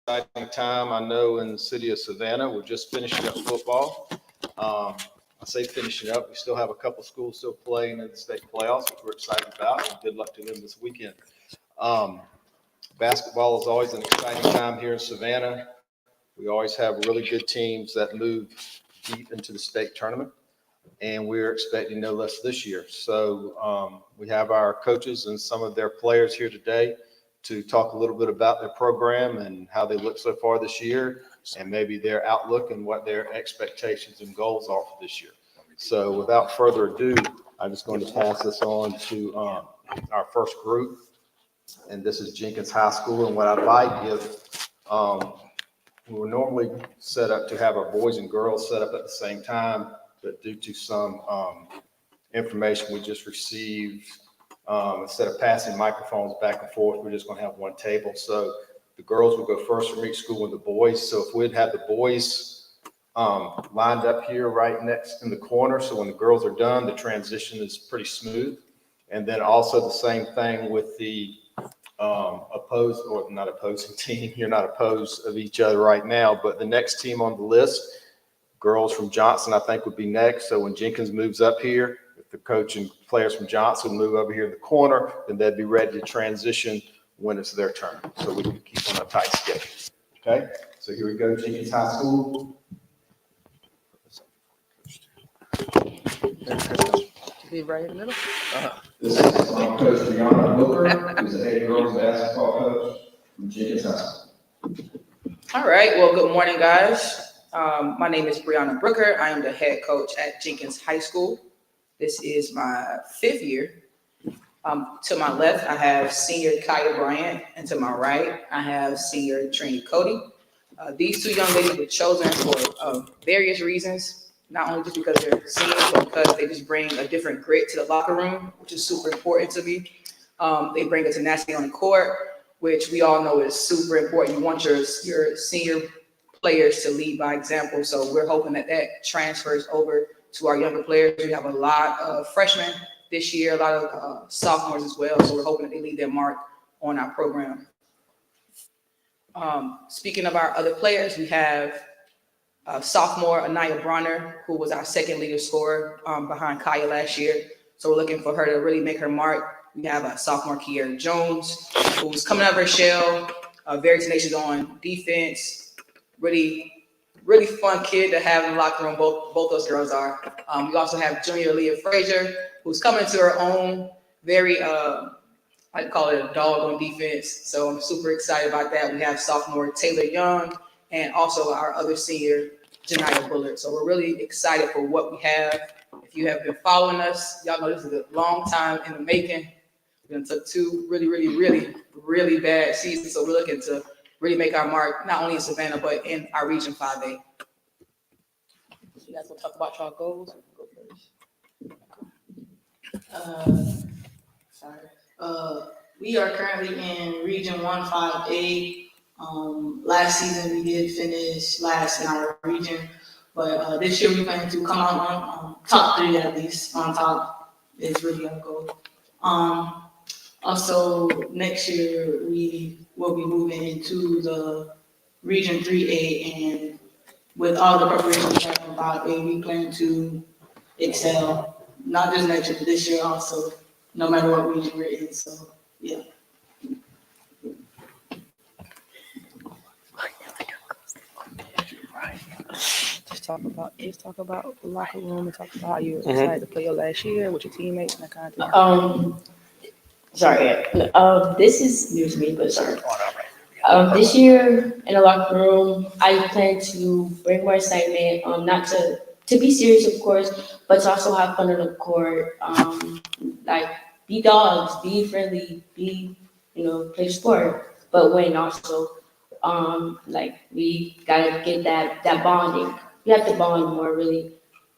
exciting time, I know, in the city of Savannah. We're just finishing up football. I say finishing up, we still have a couple schools still playing in the state playoffs, which we're excited about, and good luck to them this weekend. Basketball is always an exciting time here in Savannah. We always have really good teams that move deep into the state tournament, and we're expecting no less this year. So we have our coaches and some of their players here today to talk a little bit about their program and how they look so far this year, and maybe their outlook and what their expectations and goals are for this year. So without further ado, I'm just going to pass this on to our first group, and this is Jenkins High School. And what I'd like, if we were normally set up to have our boys and girls set up at the same time, but due to some information we just received, instead of passing microphones back and forth, we're just going to have one table. So the girls will go first from each school and the boys. So if we'd have the boys lined up here right next in the corner, so when the girls are done, the transition is pretty smooth. And then also the same thing with the opposed, or not opposing team. You're not opposed of each other right now, but the next team on the list, girls from Johnson, I think would be next. So when Jenkins moves up here, if the coach and players from Johnson move over here in the corner, then they'd be ready to transition when it's their turn. So we can keep on a tight schedule. Okay, so here we go, Jenkins High School. Be right in the middle. This is Coach Brianna Booker, who's the head girls basketball coach from Jenkins High School. All right. Well, good morning, guys. My name is Brianna Brooker. I am the head coach at Jenkins High School. This is my 5th year. To my left, I have senior Kaya Bryant, and to my right, I have senior Trini Cody. These two young ladies were chosen for various reasons. Not only just because they're seniors, but because they just bring a different grit to the locker room, which is super important to me. They bring a tenacity on the court, which we all know is super important. You want your senior players to lead by example. So we're hoping that that transfers over to our younger players. We have a lot of freshmen this year, a lot of sophomores as well. So we're hoping that they leave their mark on our program. Speaking of our other players, we have sophomore Anaya Bronner, who was our second leader scorer behind Kaya last year. So we're looking for her to really make her mark. We have a sophomore Kiera Jones, who's coming out of her shell, very tenacious on defense, really fun kid to have in the locker room. Both those girls are. We also have junior Leah Frazier, who's coming into her own, very, I'd call it a dog on defense. So I'm super excited about that. We have sophomore Taylor Young, and also our other senior, Janiyah Bullard. So we're really excited for what we have. If you have been following us, y'all know this is a long time in the making. We done took 2 really bad seasons. So we're looking to really make our mark, not only in Savannah, but in our Region 5A. So you guys will talk about y'all goals. Go first. We are currently in Region 1-5A. Last season we did finish last in our region, but this year we plan to come out on top 3 at least. On top is really our goal. Also next year we will be moving into the Region 3A, and with all the preparation we have from 5A, we plan to excel, not just next year, but this year also, no matter what region we're in. So yeah. Just talk about the locker room and talk about how you decided to play your last year with your teammates and that kind of thing. This is new to me, but sorry. This year in the locker room, I plan to bring more excitement, not to be serious, of course, but to also have fun on the court. Like be dogs, be friendly, play the sport, but win also. Like we gotta get that bonding. You have to bond more really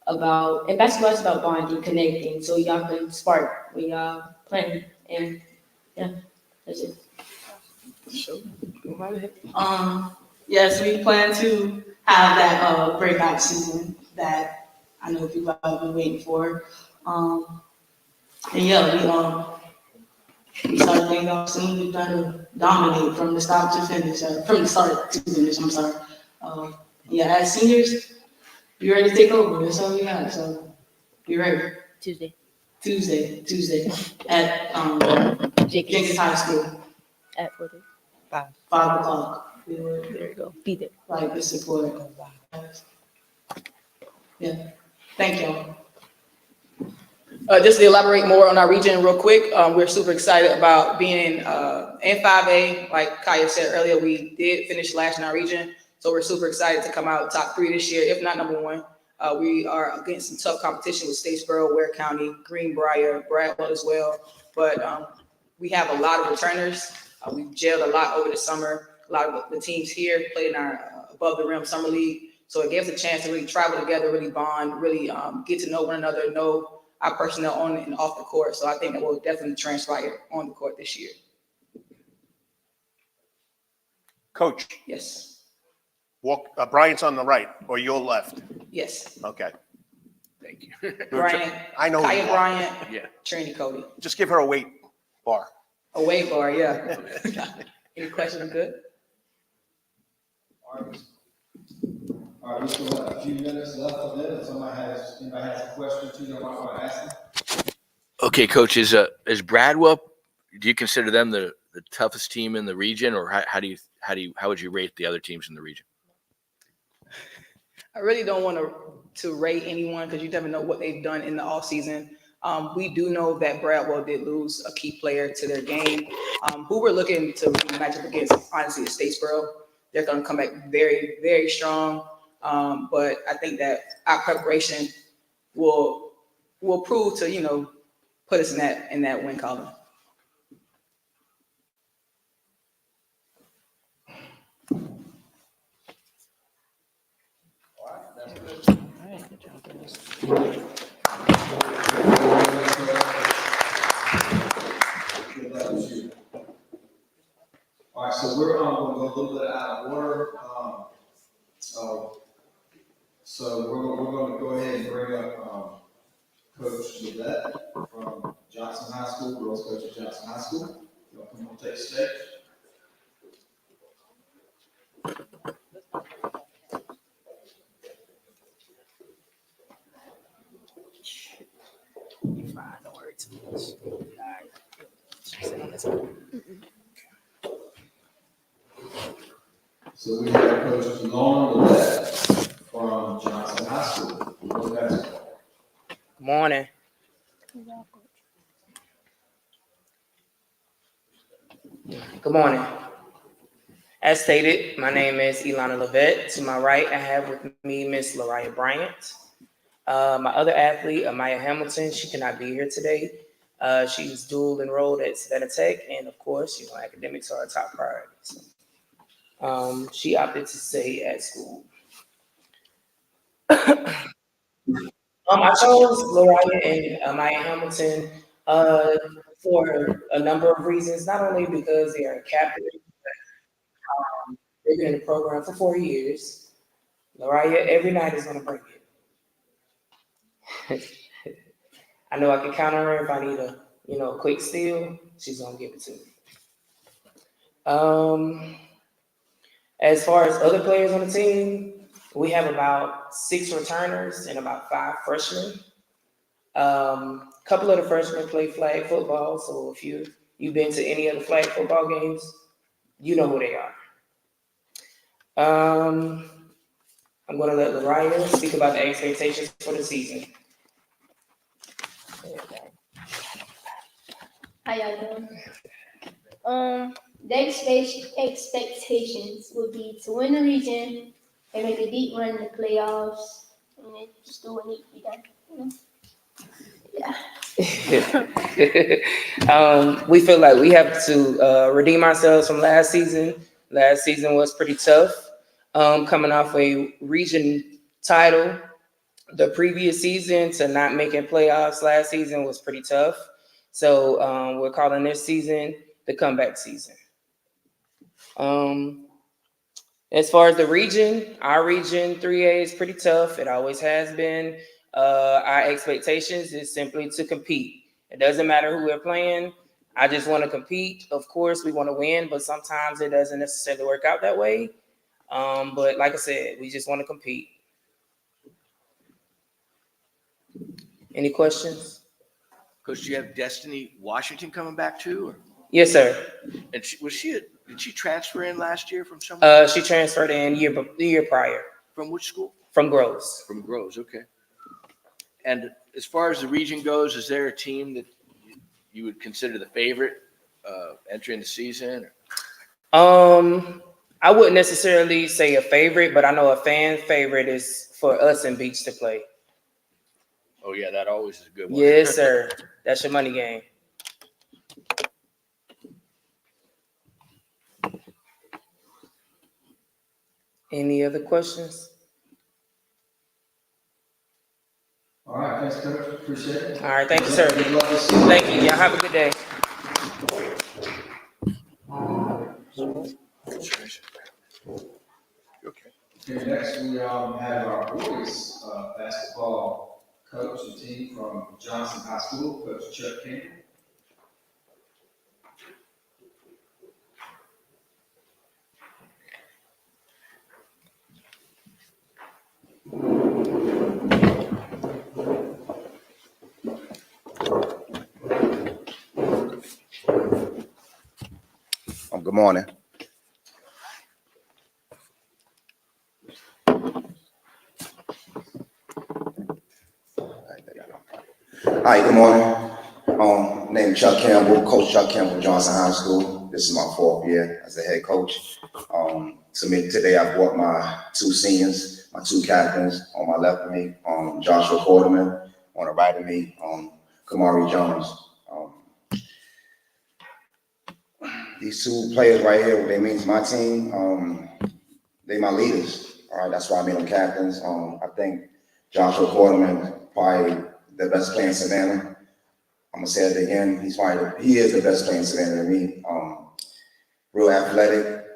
and basketball is about bonding, connecting, so y'all can spark when y'all playing. And yeah, that's it. Sure. Yes, we plan to have that breakout season that I know people have been waiting for. And yeah, we started things off soon. We've done dominate from the start to finish. From the start to finish. I'm sorry. Yeah, as seniors, be ready to take over. That's all we got. So be ready. Tuesday at Jenkins High School. At 4:30. 5 o'clock. We were There you go. Be there. like the support. Yeah. Thank y'all. Just to elaborate more on our region real quick, we're super excited about being in 5A. Like Kaya said earlier, we did finish last in our region. So we're super excited to come out top 3 this year, if not number 1. We are against some tough competition with Statesboro, Ware County, Greenbrier, Bradwell as well. But we have a lot of returners. We've gelled a lot over the summer. A lot of the teams here played in our Above the Rim Summer League. So it gives us a chance to really travel together, really bond, really get to know one another, know our personnel on and off the court. So I think that will definitely transpire on the court this year. Coach, Yes. Brian's on the right or your left? Yes. Okay. Thank you. Bryant. I know who Kaya you are. Bryant. Yeah. Trini Cody. Just give her a weight bar. A wave bar, yeah. Any questions? I'm good. All right, we still have a few minutes left of it. If anybody has a question to you, I want to ask them. Okay, Coach, is Bradwell? Do you consider them the toughest team in the region, or how would you rate the other teams in the region? I really don't want to rate anyone because you never know what they've done in the off season. We do know that Bradwell did lose a key player to their game. Who we're looking to match up against, honestly, is Statesboro. They're going to come back very, very strong. But I think that our preparation will prove to, put us in that win column. All right, so we're going to go a little bit out of order. So we're going to go ahead and bring up Coach Levette from Johnson High School, girls coach at Johnson High School. Y'all come on, take stage. So we have Coach Lauren Levette from Johnson High School. Good Morning. Good morning. As stated, my name is Ilana Levette. To my right, I have with me Miss Lariah Bryant. My other athlete, Amaya Hamilton, she cannot be here today. She's dual enrolled at Savannah Tech, and of course, academics are our top priority. So, she opted to stay at school. I chose Lariah and Amaya Hamilton for a number of reasons, not only because they are captain, but they've been in the program for 4 years. Lariah every night is going to bring it. I know I can count on her if I need a quick steal. She's going to give it to me. As far as other players on the team, we have about 6 returners and about 5 freshmen. A couple of the freshmen play flag football, so if you've been to any of the flag football games, you know who they are. I'm going to let Lariah speak about the expectations for the season. How y'all doing? The expectations would be to win the region and make a deep run in the playoffs, and then just do what needs to be done. Yeah. We feel like we have to redeem ourselves from last season. Last season was pretty tough. Coming off a region title, the previous season to not making playoffs last season was pretty tough. So we're calling this season the comeback season. As far as the region, our region 3A is pretty tough. It always has been. Our expectations is simply to compete. It doesn't matter who we're playing. I just want to compete. Of course, we want to win, but sometimes it doesn't necessarily work out that way. But like I said, we just want to compete. Any questions? Coach, do you have Destiny Washington coming back too? Or? Yes, sir. And did she transfer in last year from somewhere? She transferred in the year prior From which school? from Groves. From Groves, okay. And as far as the region goes, is there a team that you would consider the favorite entering the season? I wouldn't necessarily say a favorite, but I know a fan favorite is for us in Beach to play. Oh yeah, that always is a good one. Yes, sir. That's your money game. Any other questions? All right, thanks, Coach. Appreciate it. All right, thank you, sir. Good luck this season. Thank you. Y'all have a good day. Okay, next we have our boys basketball coach and team from Johnson High School, Coach Chuck Campbell. Good morning. Hi, good morning. Name is Chuck Campbell, Coach Chuck Campbell, Johnson High School. This is my 4th year as the head coach. Today I brought my 2 seniors, my 2 captains. On my left of me, Joshua Quarterman. On the right of me, Kamari Jones. These 2 players right here, what they mean to my team, they my leaders. All right, that's why I made them captains. I think Joshua Quarterman probably the best player in Savannah. I'm gonna say it again. He is the best player in Savannah to me. Real athletic.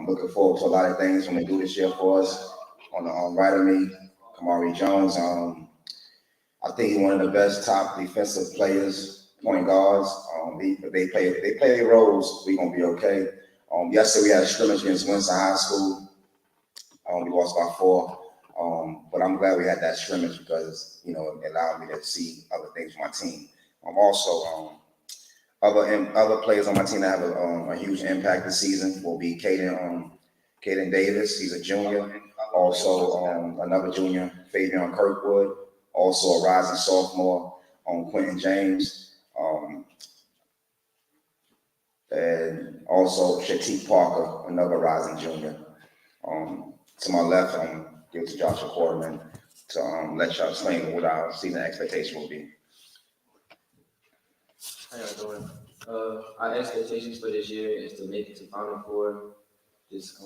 Looking forward to a lot of things when they do this year for us. On the right of me, Kamari Jones. I think he's one of the best top defensive players, point guards. They play their roles. We're gonna be okay. Yesterday we had a scrimmage against Windsor High School. We lost by 4. But I'm glad we had that scrimmage because, you know, it allowed me to see other things from my team. Also, other players on my team that have a huge impact this season will be Caden Davis. He's a junior. Also, another junior, Fabian Kirkwood. Also a rising sophomore, Quentin James. And also Shatik Parker, another rising junior. To my left, give it to Joshua Quarterman to let y'all explain what our season expectation will be. How y'all doing? Our expectations for this year is to make it to Final Four. Just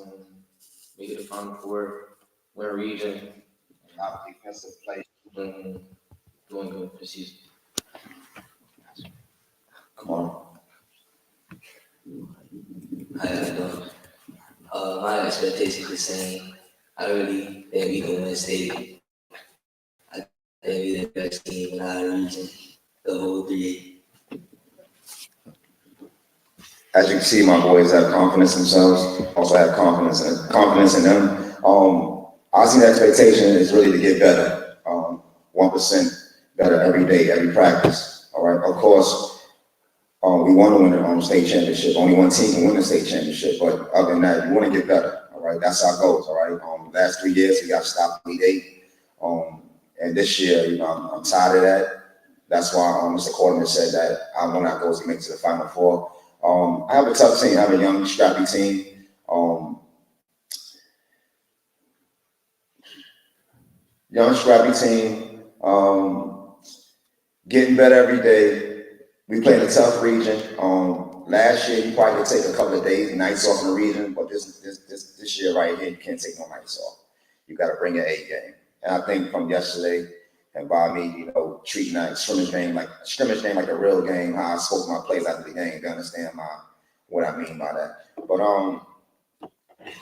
make it to Final Four, win a region. Our defensive play. Doing good this season. Come on. How y'all doing? My expectations the same. I really think we can win state. I think we're the best team in our region, the whole 3A. As you can see, my boys have confidence in themselves. Also have confidence in them. Our season expectation is really to get better. 1% better every day, every practice. All right. Of course, we want to win the state championship. Only one team can win the state championship. But other than that, we want to get better. All right. That's our goals. All right. Last 3 years, we got to stop Elite 8. And this year, you know, I'm tired of that. That's why Mr. Quarterman said that one of our goals is to make it to the Final Four. I have a tough team. I have a young, scrappy team. Getting better every day. We play in a tough region. Last year, you probably could take a couple of nights off in the region, but this year right here, you can't take no nights off. You got to bring your A game. And I think from yesterday, and by me, you know, treating that scrimmage game like a real game, how I spoke to my players after the game, they understand what I mean by that. But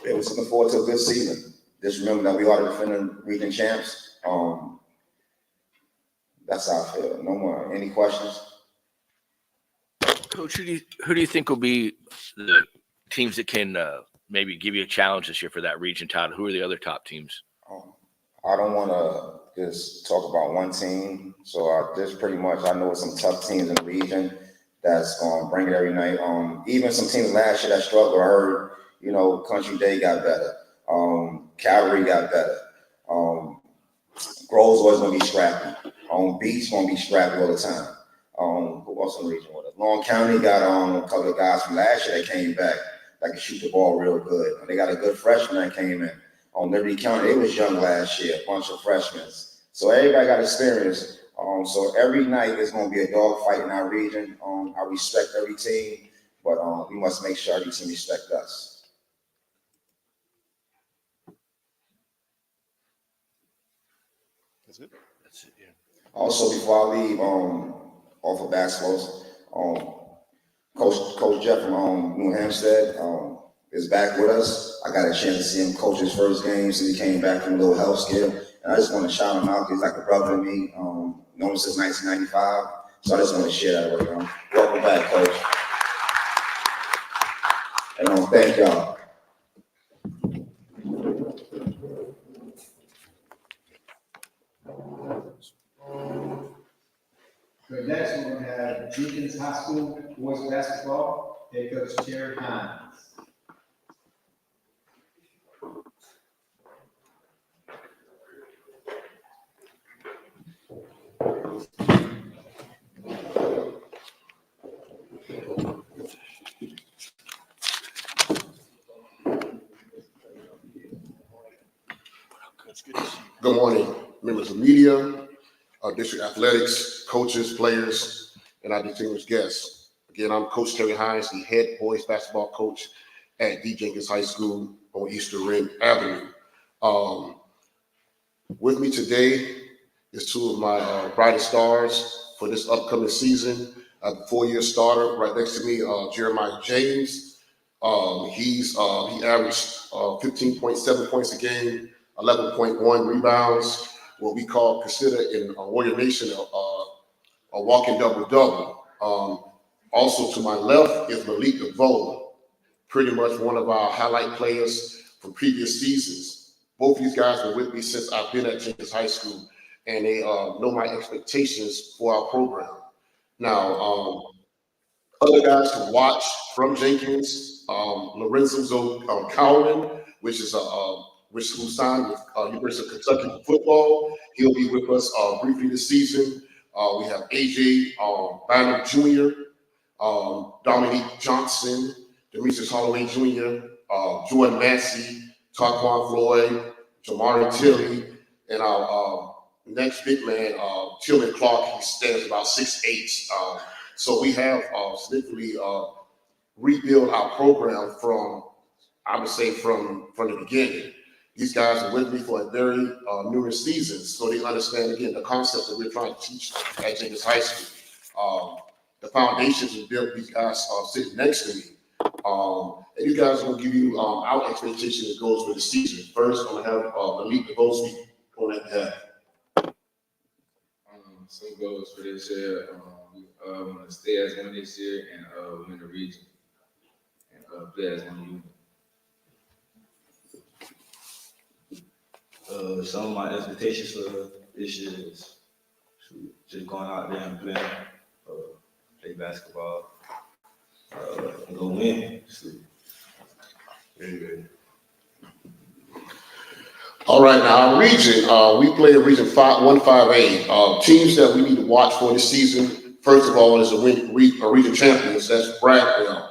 it was looking forward to a good season. Just remember that we are the defending region champs. That's how I feel. No more. Any questions? Coach, who do you think will be the teams that can maybe give you a challenge this year for that region title? Who are the other top teams? I don't want to just talk about one team. So there's pretty much, I know some tough teams in the region that's going to bring it every night. Even some teams last year that struggled, I heard, you know, Country Day got better. Cavalry got better. Grove's always going to be scrappy. Beach going to be scrappy all the time. Who else in the region with us? Long County got a couple of guys from last year that came back that can shoot the ball real good. They got a good freshman that came in. Liberty County, they was young last year, a bunch of freshmen. So everybody got experience. So every night is going to be a dog fight in our region. I respect every team, but we must make sure every team respect us. That's it? That's it, yeah. Also, before I leave, off of basketball, Coach Jeff from New Hampstead is back with us. I got a chance to see him coach his first game since he came back from a little health scare. And I just want to shout him out because he's like a brother to me, known him since 1995. So I just want to share that with him. Welcome back, Coach. And thank y'all. So next we're going to have Jenkins High School boys basketball, head coach Terry Hines. Good morning, members of media, district athletics, coaches, players, and our distinguished guests. Again, I'm Coach Terry Hines, the head boys basketball coach at D. Jenkins High School on Eastern Ring Avenue. With me today is two of my brightest stars for this upcoming season. The four-year starter right next to me, Jeremiah James. He averaged 15.7 points a game, 11.1 rebounds, what we consider in Warrior Nation a walking double-double. Also to my left is Malik DeVoe, pretty much one of our highlight players from previous seasons. Both these guys were with me since I've been at Jenkins High School, and they know my expectations for our program. Now, other guys to watch from Jenkins, Lorenzo Cowan, which who signed with University of Kentucky football. He'll be with us briefly this season. We have AJ Banner Jr., Dominique Johnson, Demetrius Holloway Jr., Jordan Massey, Taquan Floyd, Jamari Tilley, and our next big man, Tillman Clark. He stands about 6'8". So we have significantly rebuilt our program from the beginning. These guys are with me for a very numerous seasons, so they understand, again, the concept that we're trying to teach at Jenkins High School. The foundations we built, these guys are sitting next to me. And these guys are going to give you our expectation that goes for the season. First, I'm going to have Malik DeVoe speak on that. Some goals for this year, we want to stay as one this year and win the region and play as one unit. Some of my expectations for this year is just going out there and playing, play basketball, and go win. Very good. All right, now our region, we play in Region 158. Teams that we need to watch for this season, first of all, is the region champions, that's Bradwell.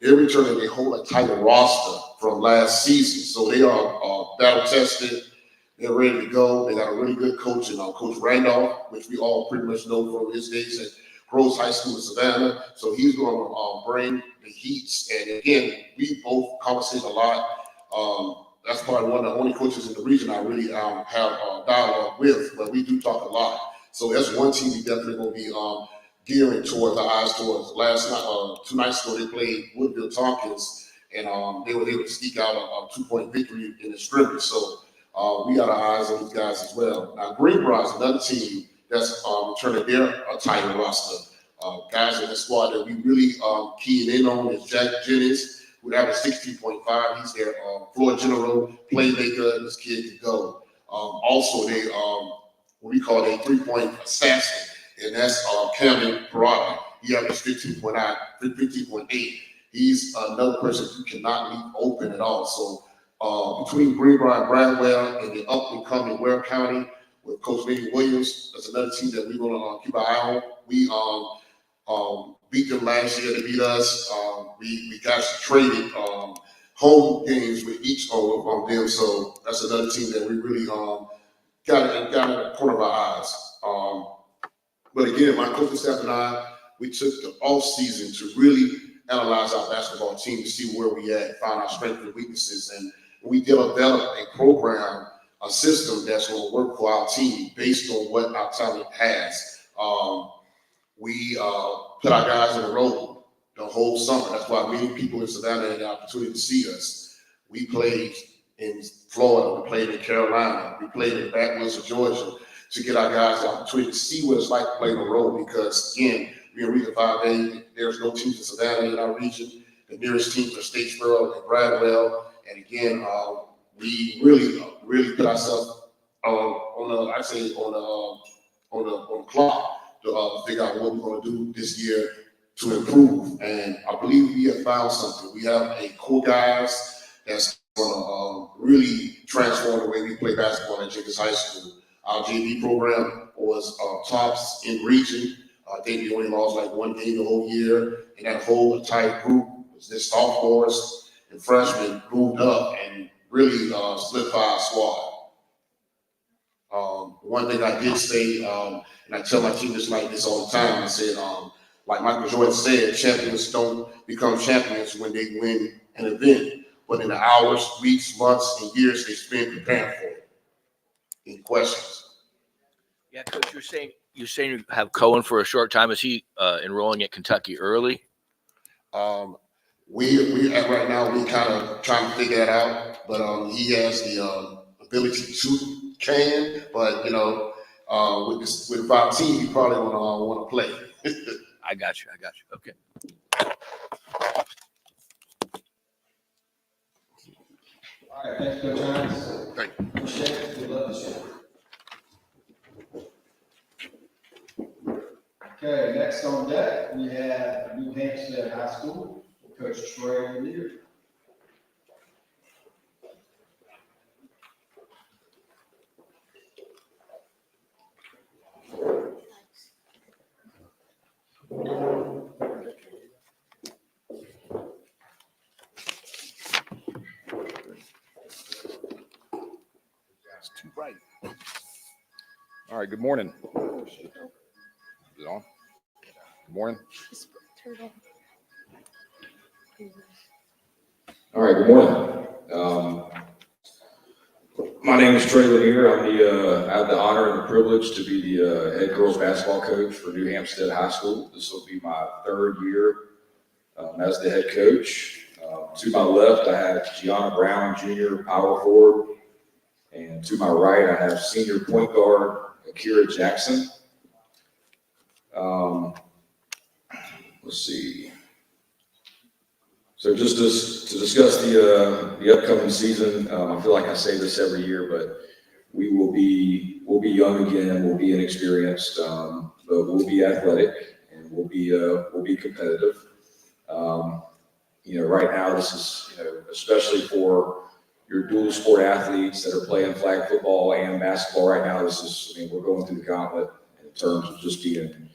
They're returning a whole entire roster from last season, so they are battle tested. They're ready to go. They got a really good coach, Coach Randolph, which we all pretty much know from his days at Groves High School in Savannah. So he's going to bring the heats. And again, we both conversate a lot. That's probably one of the only coaches in the region I really have dialogue with, but we do talk a lot. So that's one team we definitely going to be gearing towards, our eyes towards. Last night, 2 nights ago, they played Woodville-Tompkins, and they were able to sneak out a 2-point victory in the scrimmage. So we got our eyes on these guys as well. Now, Greenbrier is another team that's returning their title roster. Guys in the squad that we really keying in on is Jenkins, who averaged 16.5. He's their floor general, playmaker, and this kid can go. Also, they what we call a 3-point assassin, and that's Cameron Parada. He averaged 15.8. He's another person who cannot leave open at all. So between Greenbrier and Bradwell and the up and coming Ware County with Coach Vinny Williams, that's another team that we're gonna keep an eye on. We beat them last year. They beat us. We got traded home games with each of them. So that's another team that we really got in the corner of our eyes. But again, my coaching staff and I, we took the off season to really analyze our basketball team to see where we at, find our strengths and weaknesses, and we developed a program, a system that's going to work for our team based on what our talent has. We put our guys in a row the whole summer. That's why many people in Savannah had the opportunity to see us. We played in Florida, we played in Carolina, we played in backwoods of Georgia to get our guys the opportunity to see what it's like to play in a row. Because again, we're in Region 5A. There's no teams in Savannah in our region. The nearest teams are Statesboro and Bradwell. And again, we really put ourselves on the clock to figure out what we're going to do this year to improve. And I believe we have found something. We have a core guys that's going to really transform the way we play basketball at Jenkins High School. Our JV program was tops in region. I think we only lost like one game the whole year, and that whole entire group was this sophomores and freshmen moved up and really solidified our squad. One thing I did say, and I tell my team this like this all the time, I said, like Michael Jordan said, champions don't become champions when they win an event, but in the hours, weeks, months, and years they spend preparing for it. Any questions? Yeah, Coach, you're saying you have Cohen for a short time. Is he enrolling at Kentucky early? We right now we kind of trying to figure that out, but he has the ability to but you know, with our team, he probably want to play. I got you. Okay. All right, thanks, Coach Hines. Thank you. Appreciate it. We love the show. Okay, next on deck, we have New Hampstead High School, Coach Troy Lear. It's too bright. All right, good morning. Is it on? Good morning. All right, good morning. My name is Trey Lanier. I have the honor and the privilege to be the head girls basketball coach for New Hampstead High School. This will be my third year as the head coach. To my left, I have Gianna Brown, junior power forward. And to my right, I have senior point guard Akira Jackson. Let's see. So just to discuss the upcoming season, I feel like I say this every year, but we'll be young again. We'll be inexperienced, but we'll be athletic and we'll be competitive. Right now this is especially for your dual sport athletes that are playing flag football and basketball right now. We're going through the gauntlet in terms of just being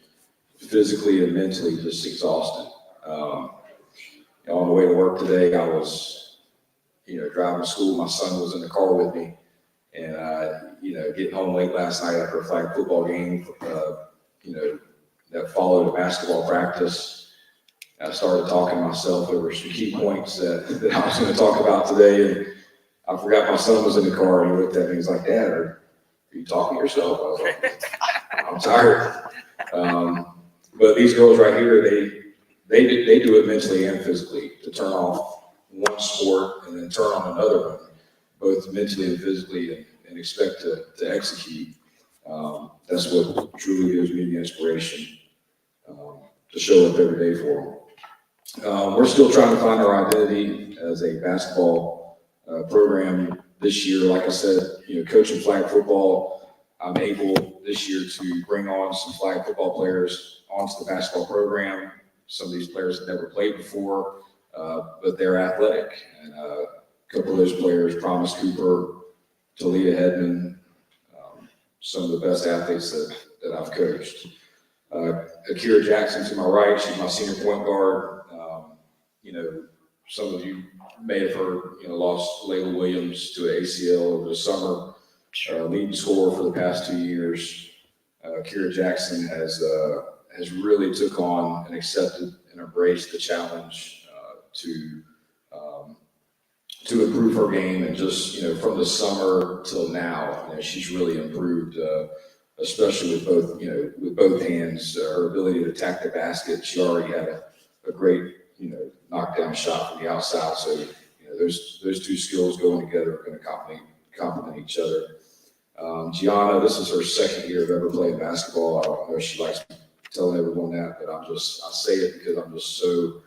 physically and mentally just exhausted. On the way to work today, I was, driving to school. My son was in the car with me, and getting home late last night after a flag football game, that followed a basketball practice. I started talking to myself over some key points that I was going to talk about today, and I forgot my son was in the car, and he looked at me. He's like, "Dad, are you talking to yourself?" I was like, "I'm tired." But these girls right here, they do it mentally and physically to turn off one sport and then turn on another one, both mentally and physically, and expect to execute. That's what truly gives me the inspiration. to show up every day for them. We're still trying to find our identity as a basketball program this year. Like I said, coaching flag football, I'm able this year to bring on some flag football players onto the basketball program. Some of these players have never played before, but they're athletic. And a couple of those players, Promise Cooper, Talita Hedman, some of the best athletes that I've coached. Akira Jackson to my right, she's my senior point guard. Some of you may have heard, lost Layla Williams to an ACL over the summer, leading scorer for the past 2 years. Akira Jackson has really took on and accepted and embraced the challenge to improve her game, and just from the summer till now, she's really improved, especially with both hands. Her ability to attack the basket. She already had a great knockdown shot from the outside. So those two skills going together are going to complement each other. Gianna, this is her second year of ever playing basketball. I don't know if she likes telling everyone that, but I say it because I'm just so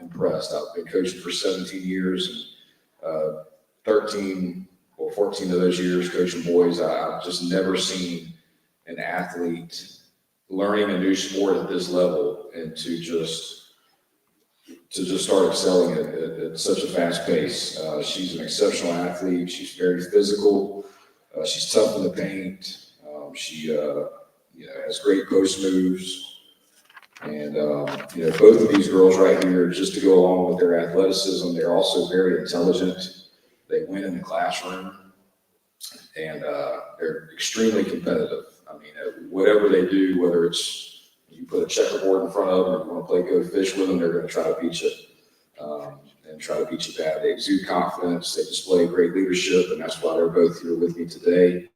impressed. I've been coaching for 17 years, and 14 of those years coaching boys. I've just never seen an athlete learning a new sport at this level and to just start excelling at such a fast pace. She's an exceptional athlete. She's very physical. She's tough in the paint. She has great post moves. And, both of these girls right here, just to go along with their athleticism, they're also very intelligent. They win in the classroom, and they're extremely competitive. I mean, whatever they do, whether it's you put a checkerboard in front of them or you want to play go fish with them, they're going to try to beat you and try to beat you bad. They exude confidence. They display great leadership, and that's why they're both here with me today.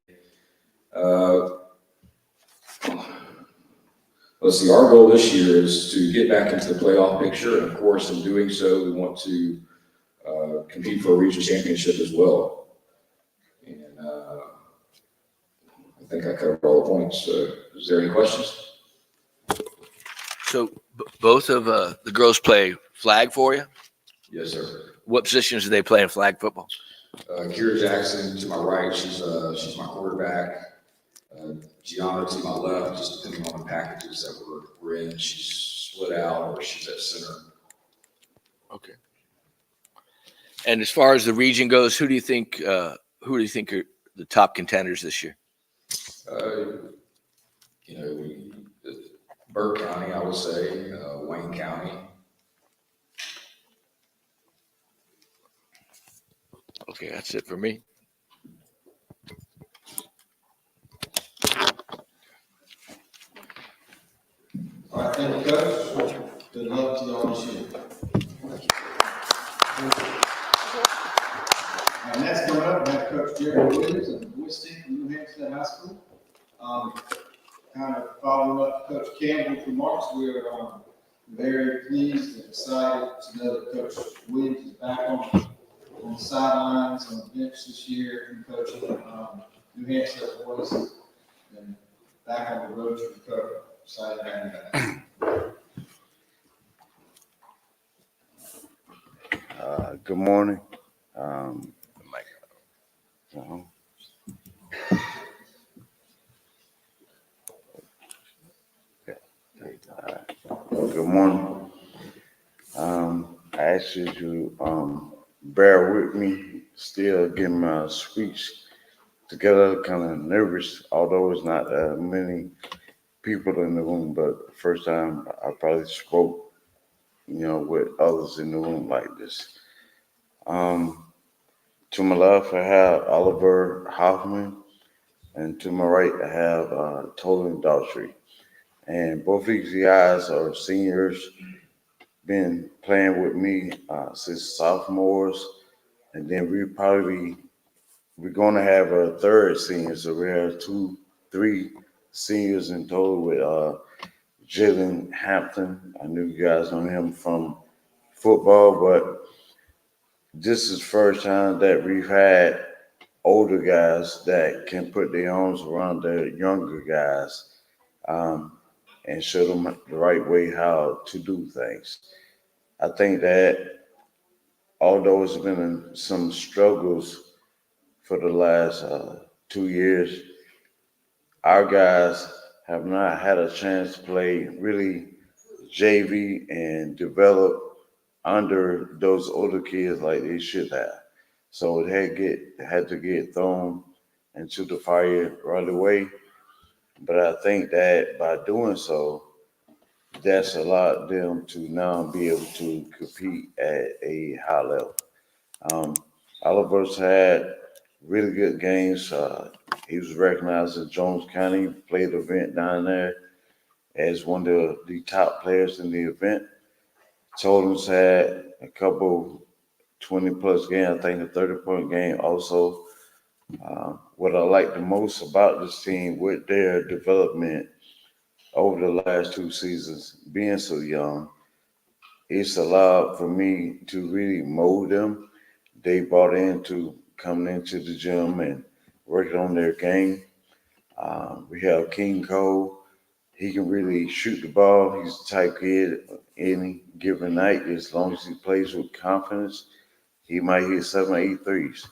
Let's see, our goal this year is to get back into the playoff picture. And of course, in doing so, we want to compete for a region championship as well. And I think I covered all the points. Is there any questions? So both of the girls play flag for you? Yes, sir. What positions do they play in flag football? Kira Jackson to my right, she's my quarterback. Gianna to my left, just depending on the packages that we're in. She's split out or she's at center. Okay. And as far as the region goes, who do you think are the top contenders this year? Burke County, I would say, Wayne County. Okay, that's it for me. All right, thank you, Coach. Good luck to you all this year. And next coming up, we have Coach Jerry Williams of the boys team from New Hampstead High School. Kind of following up Coach Campbell's remarks, we're very pleased and excited to know that Coach Williams is back on the sidelines, on the bench this year, and coaching New Hampstead boys, and back on the road to recovery. Excited to have you back. Good morning. Good morning. I ask you to bear with me, still getting my speech together, kind of nervous, although it's not many people in the room, but the first time I probably spoke, with others in the room like this. To my left, I have Oliver Hoffman, and to my right, I have Tolan Daughtry. And both of these guys are seniors, been playing with me since sophomores, and then we're going to have a third senior, so we have 3 seniors in total with Jalen Hampton. I knew you guys know him from football, but this is the first time that we've had older guys that can put their arms around the younger guys. and show them the right way how to do things. I think that although it's been some struggles for the last 2 years, our guys have not had a chance to play really JV and develop under those older kids like they should have. So it had to get thrown into the fire right away. But I think that by doing so, that's allowed them to now be able to compete at a high level. Um, Oliver's had really good games. He was recognized in Jones County, played the event down there as one of the top players in the event. Totems had a couple 20 plus games, I think a 30-point game also. What I like the most about this team with their development over the last 2 seasons, being so young, it's allowed for me to really mold them. They bought into coming into the gym and working on their game. We have King Cole. He can really shoot the ball. He's the type kid any given night, as long as he plays with confidence, he might hit 7 or 8 threes.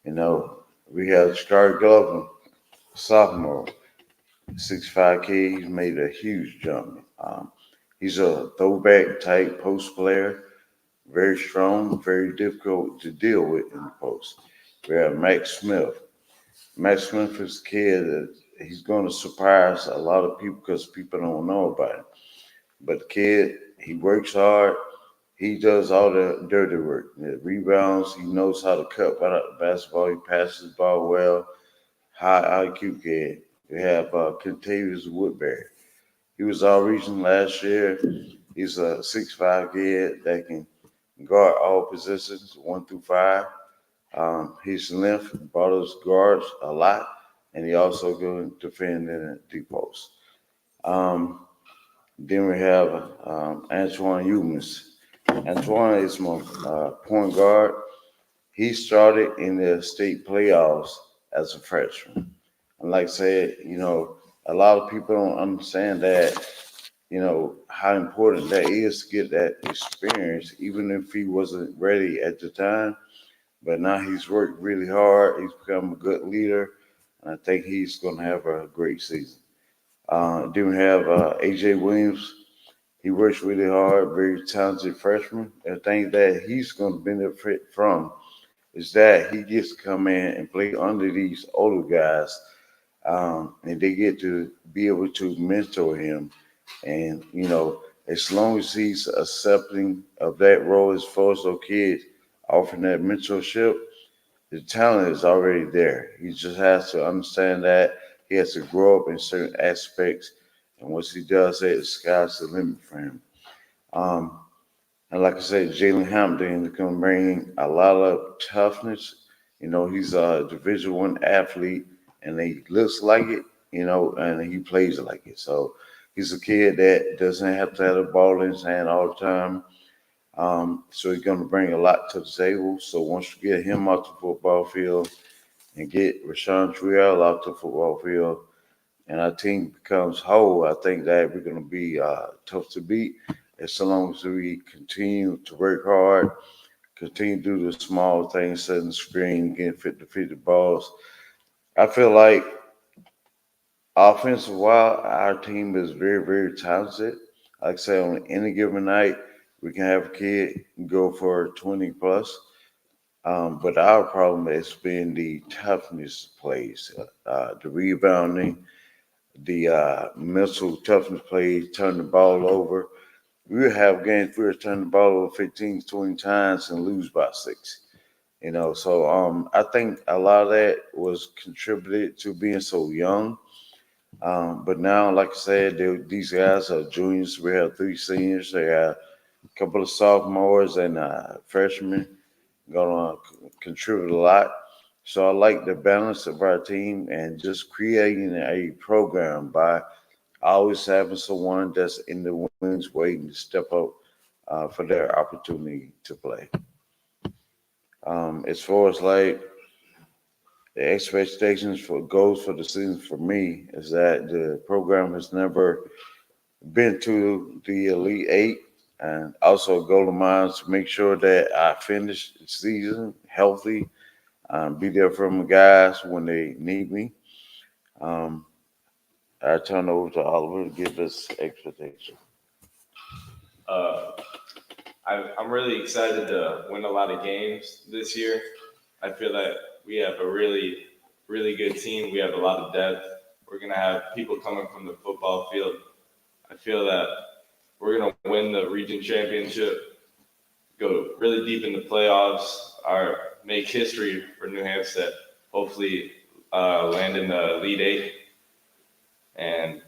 You know, we have Scar Glover, sophomore, 6'5" kid. He's made a huge jump. He's a throwback type post player, very strong, very difficult to deal with in the post. We have Max Smith. Max Smith is a kid that he's going to surprise a lot of people because people don't know about him. But the kid, he works hard. He does all the dirty work. The rebounds, he knows how to cut basketball. He passes the ball well. High IQ kid. We have Contavious Woodbury. He was our region last year. He's a 6'5" kid that can guard all positions, 1 through 5. His length bothers guards a lot, and he also can defend in the deep post. Then we have Antoine Humans. Antoine is my point guard. He started in the state playoffs as a freshman. And like I said, a lot of people don't understand that, how important that is to get that experience, even if he wasn't ready at the time. But now he's worked really hard. He's become a good leader. And I think he's going to have a great season. Then we have AJ Williams. He works really hard, very talented freshman. And I think that he's going to benefit from is that he gets to come in and play under these older guys, and they get to be able to mentor him. And, as long as he's accepting of that role as far as those kids, offering that mentorship, the talent is already there. He just has to understand that he has to grow up in certain aspects. And once he does that, the sky's the limit for him. And like I said, Jalen Hampton is going to bring a lot of toughness. He's a Division I athlete, and he looks like it, and he plays like it. So he's a kid that doesn't have to have the ball in his hand all the time. So he's going to bring a lot to the table. So once you get him off the football field and get Rashawn Triell off the football field, and our team becomes whole, I think that we're going to be tough to beat as long as we continue to work hard, continue to do the small things, setting the screen, getting 50-50 balls. I feel like offensive-wise, our team is very, very talented. Like I say, on any given night, we can have a kid go for 20 plus. But our problem has been the toughness plays, the rebounding, the mental toughness plays, turn the ball over. We would have games we would turn the ball over 15, 20 times and lose by 6. So I think a lot of that was contributed to being so young. But now, like I said, these guys are juniors. We have 3 seniors. They have a couple of sophomores and freshmen going to contribute a lot. So I like the balance of our team and just creating a program by always having someone that's in the wings waiting to step up for their opportunity to play. As far as like the expectations for goals for the season for me is that the program has never been to the Elite Eight, and also a goal of mine to make sure that I finish the season healthy, be there for my guys when they need me. Um, I turn over to Oliver to give us expectation. Uh, I'm really excited to win a lot of games this year. I feel that we have a really, really good team. We have a lot of depth. We're going to have people coming from the football field. I feel that we're going to win the region championship, go really deep in the playoffs, or make history for New Hampstead. Hopefully, land in the Elite Eight and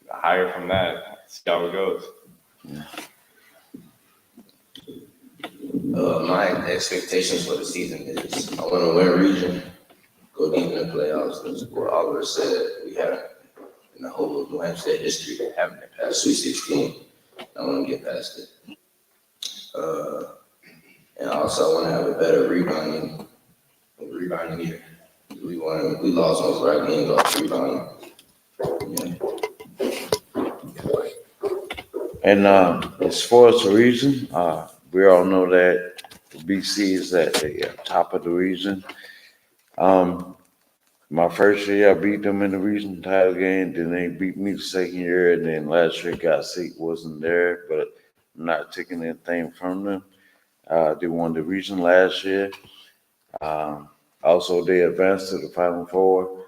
higher from that. See how it goes. My expectations for the season is I want to win region, go deep in the playoffs. That's what Oliver said. We haven't, in the whole of New Hampstead history, haven't passed Sweet 16. I want to get past it. And also I want to have a better rebounding year. We lost most of our games off rebounding. Yeah. And as far as the region, we all know that BC is at the top of the region. My first year, I beat them in the region title game. Then they beat me the second year, and then last year got sick, wasn't there, but I'm not taking anything from them. They won the region last year. Also, they advanced to the Final Four.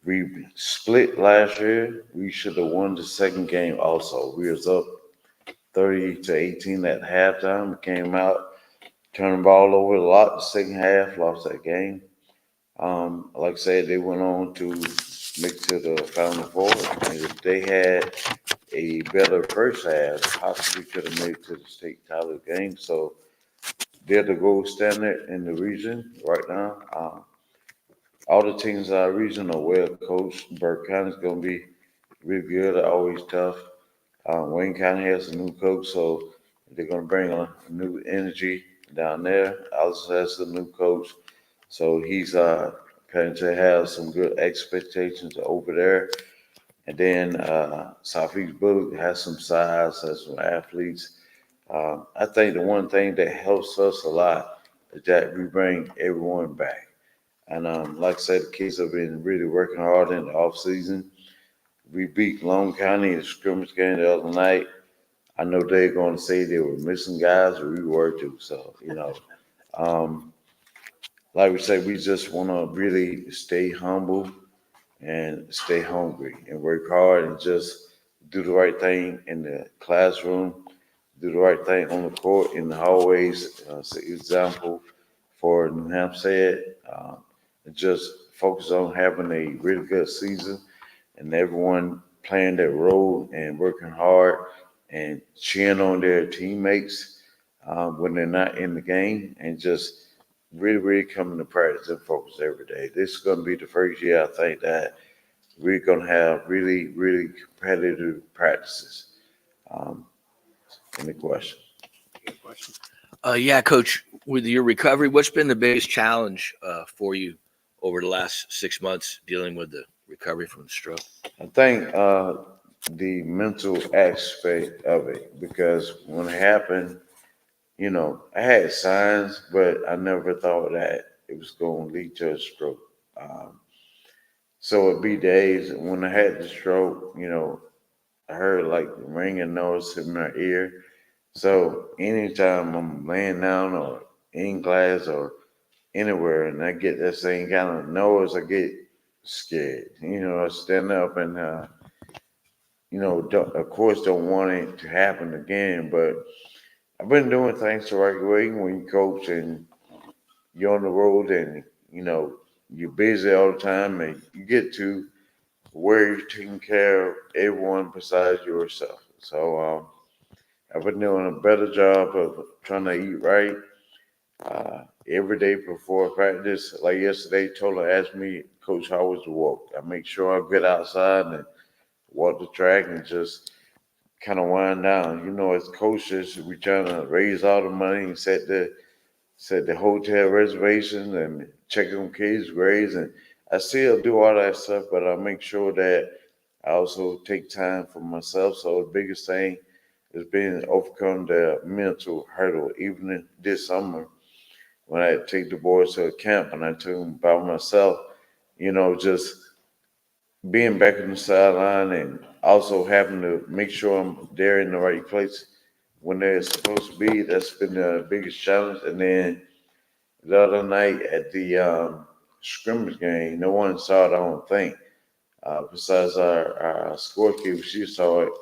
We split last year. We should have won the second game also. We was up 30-18 at halftime. We came out, turned the ball over a lot the second half, lost that game. Like I said, they went on to make to the Final Four. And if they had a better first half, possibly could have made it to the state title game. So they're the gold standard in the region right now. All the teams in our region are well coached. Burke County's going to be really good, always tough. Wayne County has a new coach, so they're going to bring a new energy down there. Alice has a new coach, so he's planning to have some good expectations over there. And then Southeast Bullock has some size, has some athletes. I think the one thing that helps us a lot is that we bring everyone back. And like I said, the kids have been really working hard in the off season. We beat Long County in the scrimmage game the other night. I know they're going to say they were missing guys, or we were too. So, like we said, we just want to really stay humble and stay hungry and work hard and just do the right thing in the classroom, do the right thing on the court, in the hallways, set example for New Hampstead, and just focus on having a really good season and everyone playing their role and working hard and cheering on their teammates when they're not in the game, and just really, really coming to practice and focus every day. This is going to be the first year I think that we're going to have really, really competitive practices. Any question? Yeah, Coach, with your recovery, what's been the biggest challenge for you over the last 6 months dealing with the recovery from the stroke? I think the mental aspect of it, because when it happened, I had signs, but I never thought that it was going to lead to a stroke. So it'd be days when I had the stroke, I heard like ringing noise in my ear. So anytime I'm laying down or in class or anywhere and I get that same kind of noise, I get scared. I stand up and, of course don't want it to happen again, but I've been doing things the right way. When you coach and you're on the road and, you're busy all the time and you get to where you're taking care of everyone besides yourself. So I've been doing a better job of trying to eat right every day before practice. Like yesterday, Tola asked me, Coach, how was the walk? I make sure I get outside and walk the track and just kind of wind down. As coaches, we trying to raise all the money and set the hotel reservations and check on kids' grades. And I still do all that stuff, but I make sure that I also take time for myself. So the biggest thing has been overcome the mental hurdle. Even this summer, when I take the boys to a camp and I took them by myself, just being back on the sideline and also having to make sure I'm there in the right place when they're supposed to be. That's been the biggest challenge. And then the other night at the scrimmage game, no one saw it, I don't think. Besides our scorekeeper, she saw it.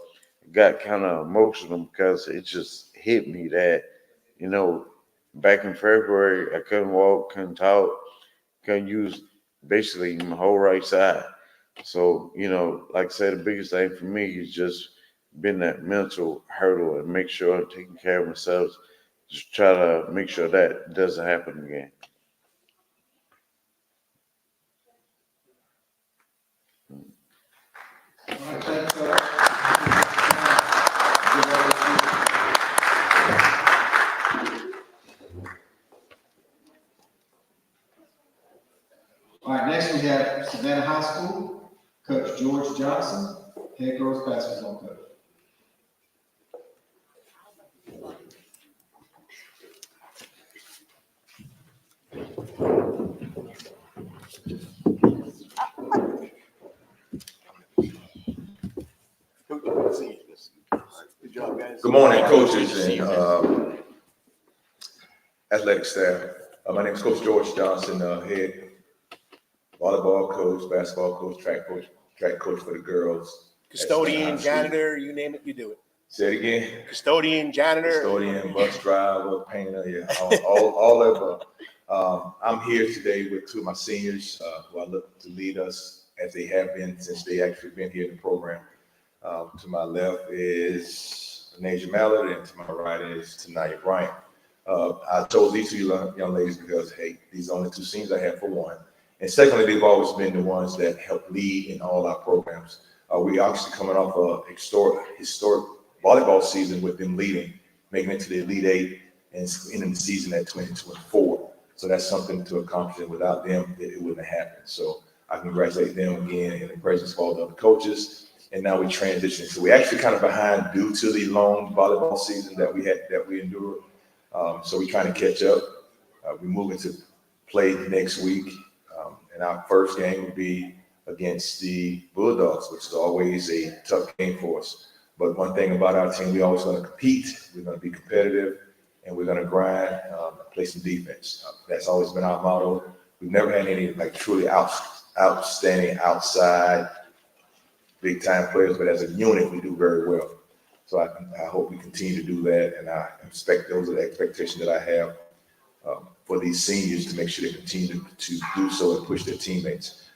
Got kind of emotional because it just hit me that, you know, back in February, I couldn't walk, couldn't talk, couldn't use basically my whole right side. So, like I said, the biggest thing for me is just been that mental hurdle and make sure I'm taking care of myself. Just try to make sure that doesn't happen again. All right, thank you, Coach. All right, next we have Savannah High School, Coach George Johnson, head girls basketball coach. Good morning, coaches and athletic staff. My name is Coach George Johnson, head volleyball coach, basketball coach, track coach for the girls. Custodian, janitor, you name it, you do it. Say it again. Custodian, janitor. Custodian, bus driver, painter, yeah, all of them. I'm here today with two of my seniors who I look to lead us as they have been since they actually been here in the program. To my left is Nasia Mallard, and to my right is Tanaya Bryant. I chose these two young ladies because, hey, these are only two seniors I have for one. And secondly, they've always been the ones that help lead in all our programs. We actually coming off a historic volleyball season with them leading, making it to the Elite Eight and ending the season at 22-4. So that's something to accomplish, and without them, it wouldn't have happened. So I congratulate them again in the presence of all the other coaches. And now we transition. So we're actually kind of behind due to the long volleyball season that we endured. So we're trying to catch up. We're moving to play next week. And our first game will be against the Bulldogs, which is always a tough game for us. But one thing about our team, we're always going to compete. We're going to be competitive, and we're going to grind, play some defense. That's always been our motto. We've never had any truly outstanding outside big time players, but as a unit, we do very well. So I hope we continue to do that, and I expect those are the expectations that I have for these seniors to make sure they continue to do so and push their teammates.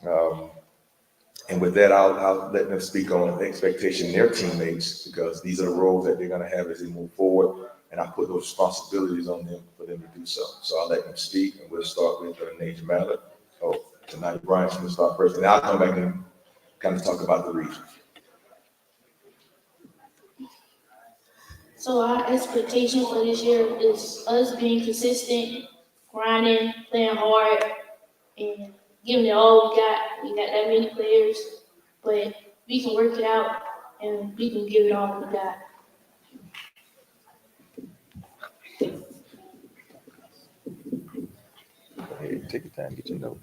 And with that, I'll let them speak on the expectation of their teammates, because these are the roles that they're going to have as they move forward, and I put those responsibilities on them for them to do so. So I'll let them speak, and we'll start with Nasia Mallard. Tonight, Brian's going to start first, and I'll come back and kind of talk about the region. So our expectation for this year is us being consistent, grinding, playing hard, and giving it all we got. We got that many players, but we can work it out and we can give it all we got. Hey, take your time, get your notes.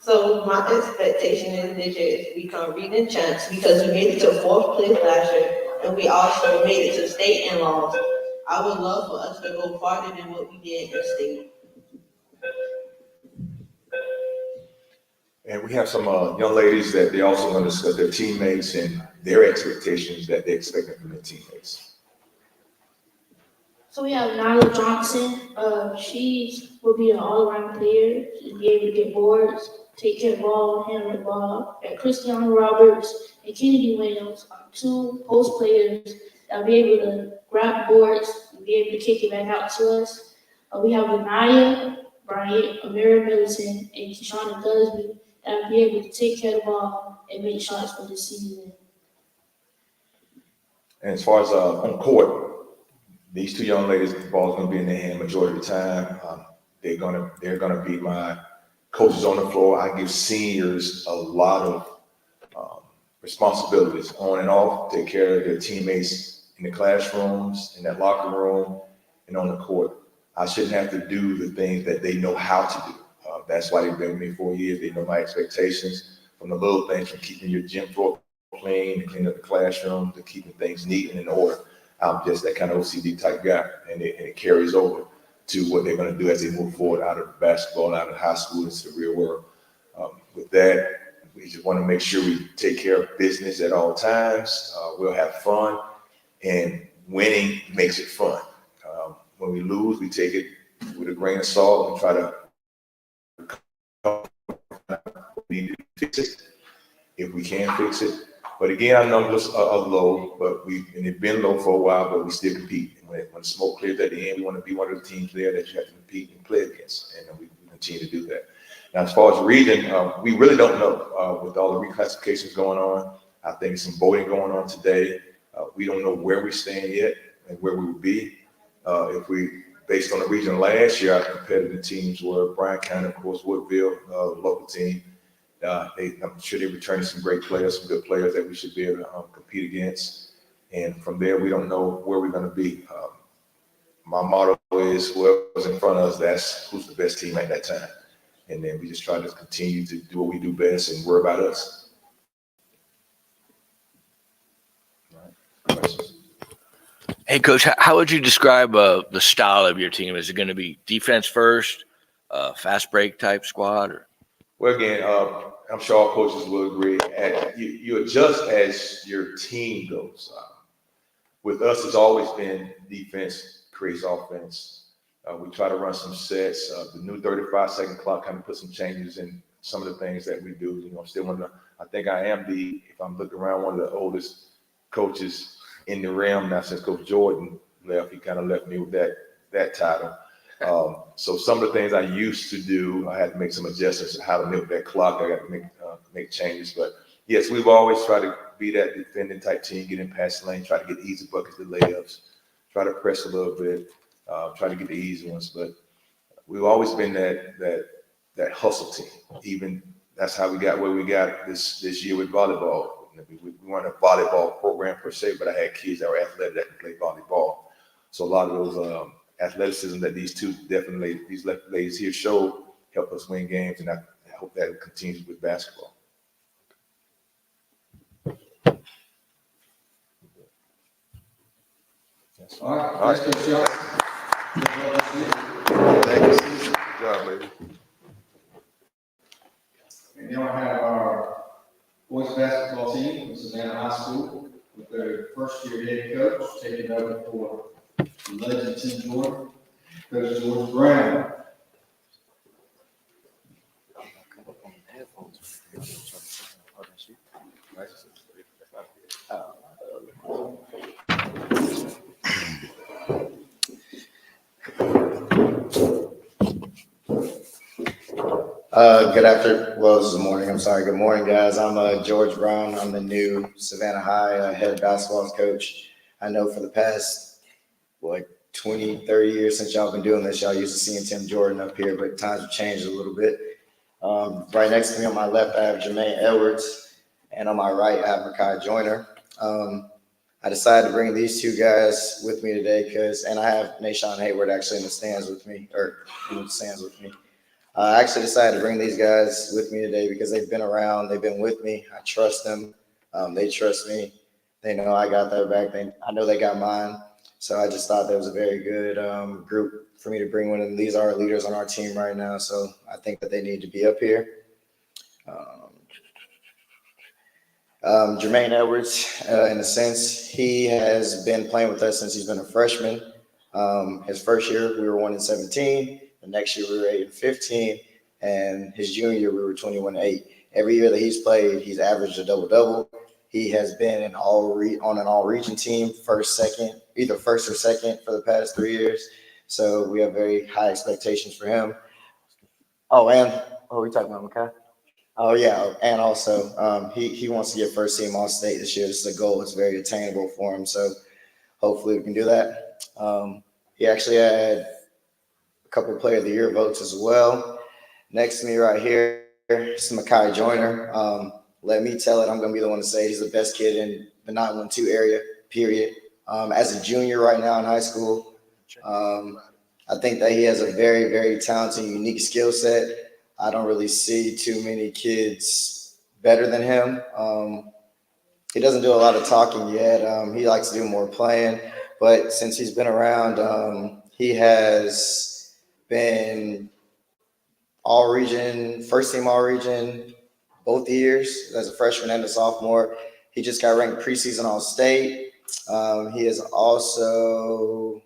So my expectation is this year is to become region champs, because we made it to fourth place last year, and we also made it to state and lost. I would love for us to go farther than what we did in state. And we have some young ladies that they also want to discuss their teammates and their expectations that they're expecting from their teammates. So we have Nyla Johnson. She will be an all-around player. She'll be able to get boards, take care of the ball, handle the ball. And Christiana Roberts and Kennedy Williams are two post players that will be able to grab boards and be able to kick it back out to us. We have Anaya Bryant, Amira Middleton, and Kishana Gusby that will be able to take care of the ball and make shots for the season. And as far as on court, these two young ladies, the ball's going to be in their hand majority of the time. They're gonna be my coaches on the floor. I give seniors a lot of responsibilities on and off, take care of their teammates in the classrooms, in that locker room, and on the court. I shouldn't have to do the things that they know how to do. That's why they've been with me 4 years. They know my expectations, from the little things, from keeping your gym floor clean, to cleaning up the classroom, to keeping things neat and in order. I'm just that kind of OCD type guy, and it carries over to what they're going to do as they move forward out of basketball, out of high school, into the real world. With that, we just want to make sure we take care of business at all times. We'll have fun, and winning makes it fun. When we lose, we take it with a grain of salt and try to fix it if we can fix it. But again, our numbers are low, and they've been low for a while, but we still compete. And when the smoke clears at the end, we want to be one of the teams there that you have to compete and play against, and we continue to do that. Now, as far as region, we really don't know with all the reclassifications going on. I think some voting going on today. We don't know where we stand yet and where we will be. If we, based on the region last year, our competitive teams were Bryan County, of course, Woodville, local team. I'm sure they're returning some great players, some good players that we should be able to compete against. And from there, we don't know where we're going to be. My motto is whoever's in front of us, that's who's the best team at that time. And then we just try to continue to do what we do best and worry about us. Hey, Coach, how would you describe the style of your team? Is it going to be defense first, fast break type squad? Or? Well, again, I'm sure all coaches will agree. You adjust as your team goes. With us, it's always been defense creates offense. We try to run some sets. The new 35-second clock kind of put some changes in some of the things that we do. You know, I think I am if I'm looking around, one of the oldest coaches in the realm now since Coach Jordan left. He kind of left me with that title. So some of the things I used to do, I had to make some adjustments to how to milk that clock. I got to make changes. But yes, we've always tried to be that defending type team, get in past the lane, try to get easy buckets, the layups, try to press a little bit, try to get the easy ones. But we've always been that hustle team. Even that's how we got where we got this year with volleyball. We weren't a volleyball program per se, but I had kids that were athletic that could play volleyball. So a lot of those athleticism that these left ladies here showed help us win games, and I hope that continues with basketball. All right. Thank you. Good job, lady. And then I have our boys basketball team from Savannah High School with their first-year head coach taking over for the legend Tim Jordan, Coach George Brown. This is morning. I'm sorry. Good morning, guys. I'm George Brown. I'm the new Savannah High head basketball coach. I know for the past, 20, 30 years since y'all been doing this, y'all used to seeing Tim Jordan up here, but times have changed a little bit. Right next to me on my left, I have Jermaine Edwards, and on my right, I have Makai Joyner. I decided to bring these two guys with me today and I have Nashawn Hayward actually in the stands with me. I actually decided to bring these guys with me today because they've been around, they've been with me. I trust them. They trust me. They know I got their back. I know they got mine. So I just thought that was a very good group for me to bring one. And these are leaders on our team right now. So I think that they need to be up here. Jermaine Edwards, in a sense, he has been playing with us since he's been a freshman. His first year, we were 1-17. The next year, we were 8-15. And his junior year, we were 21-8. Every year that he's played, he's averaged a double-double. He has been on an all-region team, either first or second for the past 3 years. So we have very high expectations for him. We talking about Makai? Oh, yeah, and also he wants to get first team All-State this year. This is a goal. It's very attainable for him, so hopefully we can do that. He actually had a couple of Player of the Year votes as well. Next to me right here is Makai Joyner. let me tell it. I'm going to be the one to say it. He's the best kid in the 912 area, period. As a junior right now in high school, I think that he has a very, very talented, unique skill set. I don't really see too many kids better than him. He doesn't do a lot of talking yet. He likes to do more playing. But since he's been around, he has been all region, first team all region, both years as a freshman and a sophomore. He just got ranked preseason all state. He is also,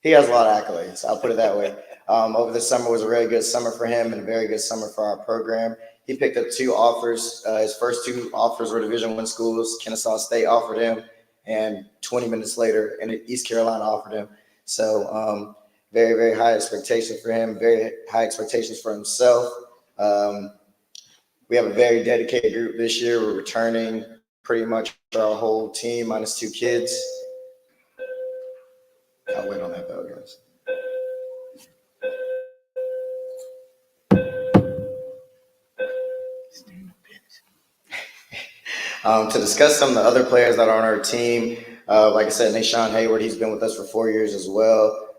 he has a lot of accolades. I'll put it that way. Over the summer was a really good summer for him and a very good summer for our program. He picked up 2 offers. His first 2 offers were Division I schools. Kennesaw State offered him, and 20 minutes later, and East Carolina offered him. So very, very high expectations for him, very high expectations for himself. We have a very dedicated group this year. We're returning pretty much our whole team minus 2 kids. I'll wait on that bell, guys. To discuss some of the other players that are on our team, like I said, Nashawn Hayward, he's been with us for 4 years as well.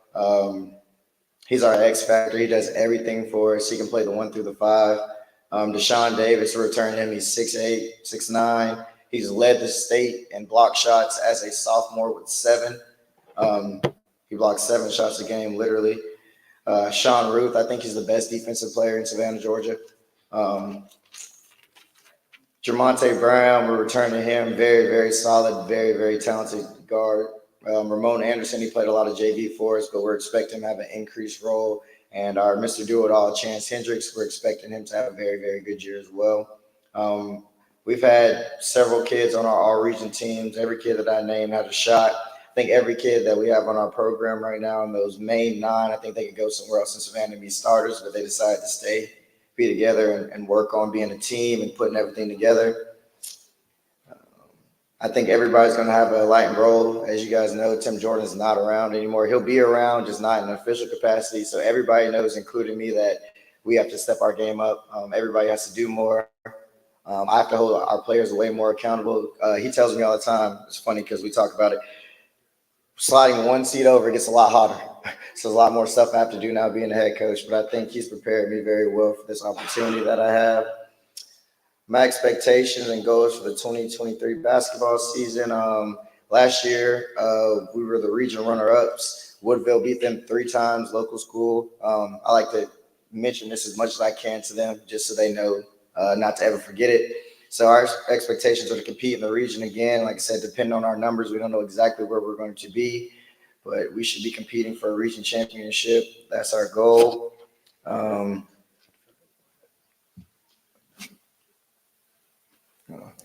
He's our X factor. He does everything for us. He can play the 1 through the 5. Deshaun Davis, we're returning him. He's 6'8", 6'9". He's led the state in block shots as a sophomore with 7. He blocked 7 shots a game, literally. Sean Ruth, I think he's the best defensive player in Savannah, Georgia. Jermonte Brown, we're returning him. Very, very solid, very, very talented guard. Ramon Anderson, he played a lot of JV for us, but we're expecting him to have an increased role. And our Mr. Do-It-All, Chance Hendricks, we're expecting him to have a very, very good year as well. We've had several kids on our all-region teams. Every kid that I named had a shot. I think every kid that we have on our program right now, in those main 9, I think they could go somewhere else in Savannah and be starters, but they decided to stay, be together, and work on being a team and putting everything together. I think everybody's going to have a light role. As you guys know, Tim Jordan's not around anymore. He'll be around, just not in an official capacity. So everybody knows, including me, that we have to step our game up. Everybody has to do more. I have to hold our players way more accountable. He tells me all the time, it's funny because we talk about it, sliding 1 seat over gets a lot hotter. So there's a lot more stuff I have to do now being a head coach, but I think he's prepared me very well for this opportunity that I have. My expectations and goals for the 2023 basketball season. Last year, we were the region runner-ups. Woodville beat them 3 times, local school. I like to mention this as much as I can to them, just so they know not to ever forget it. So our expectations are to compete in the region again. Like I said, depending on our numbers, we don't know exactly where we're going to be, but we should be competing for a region championship. That's our goal.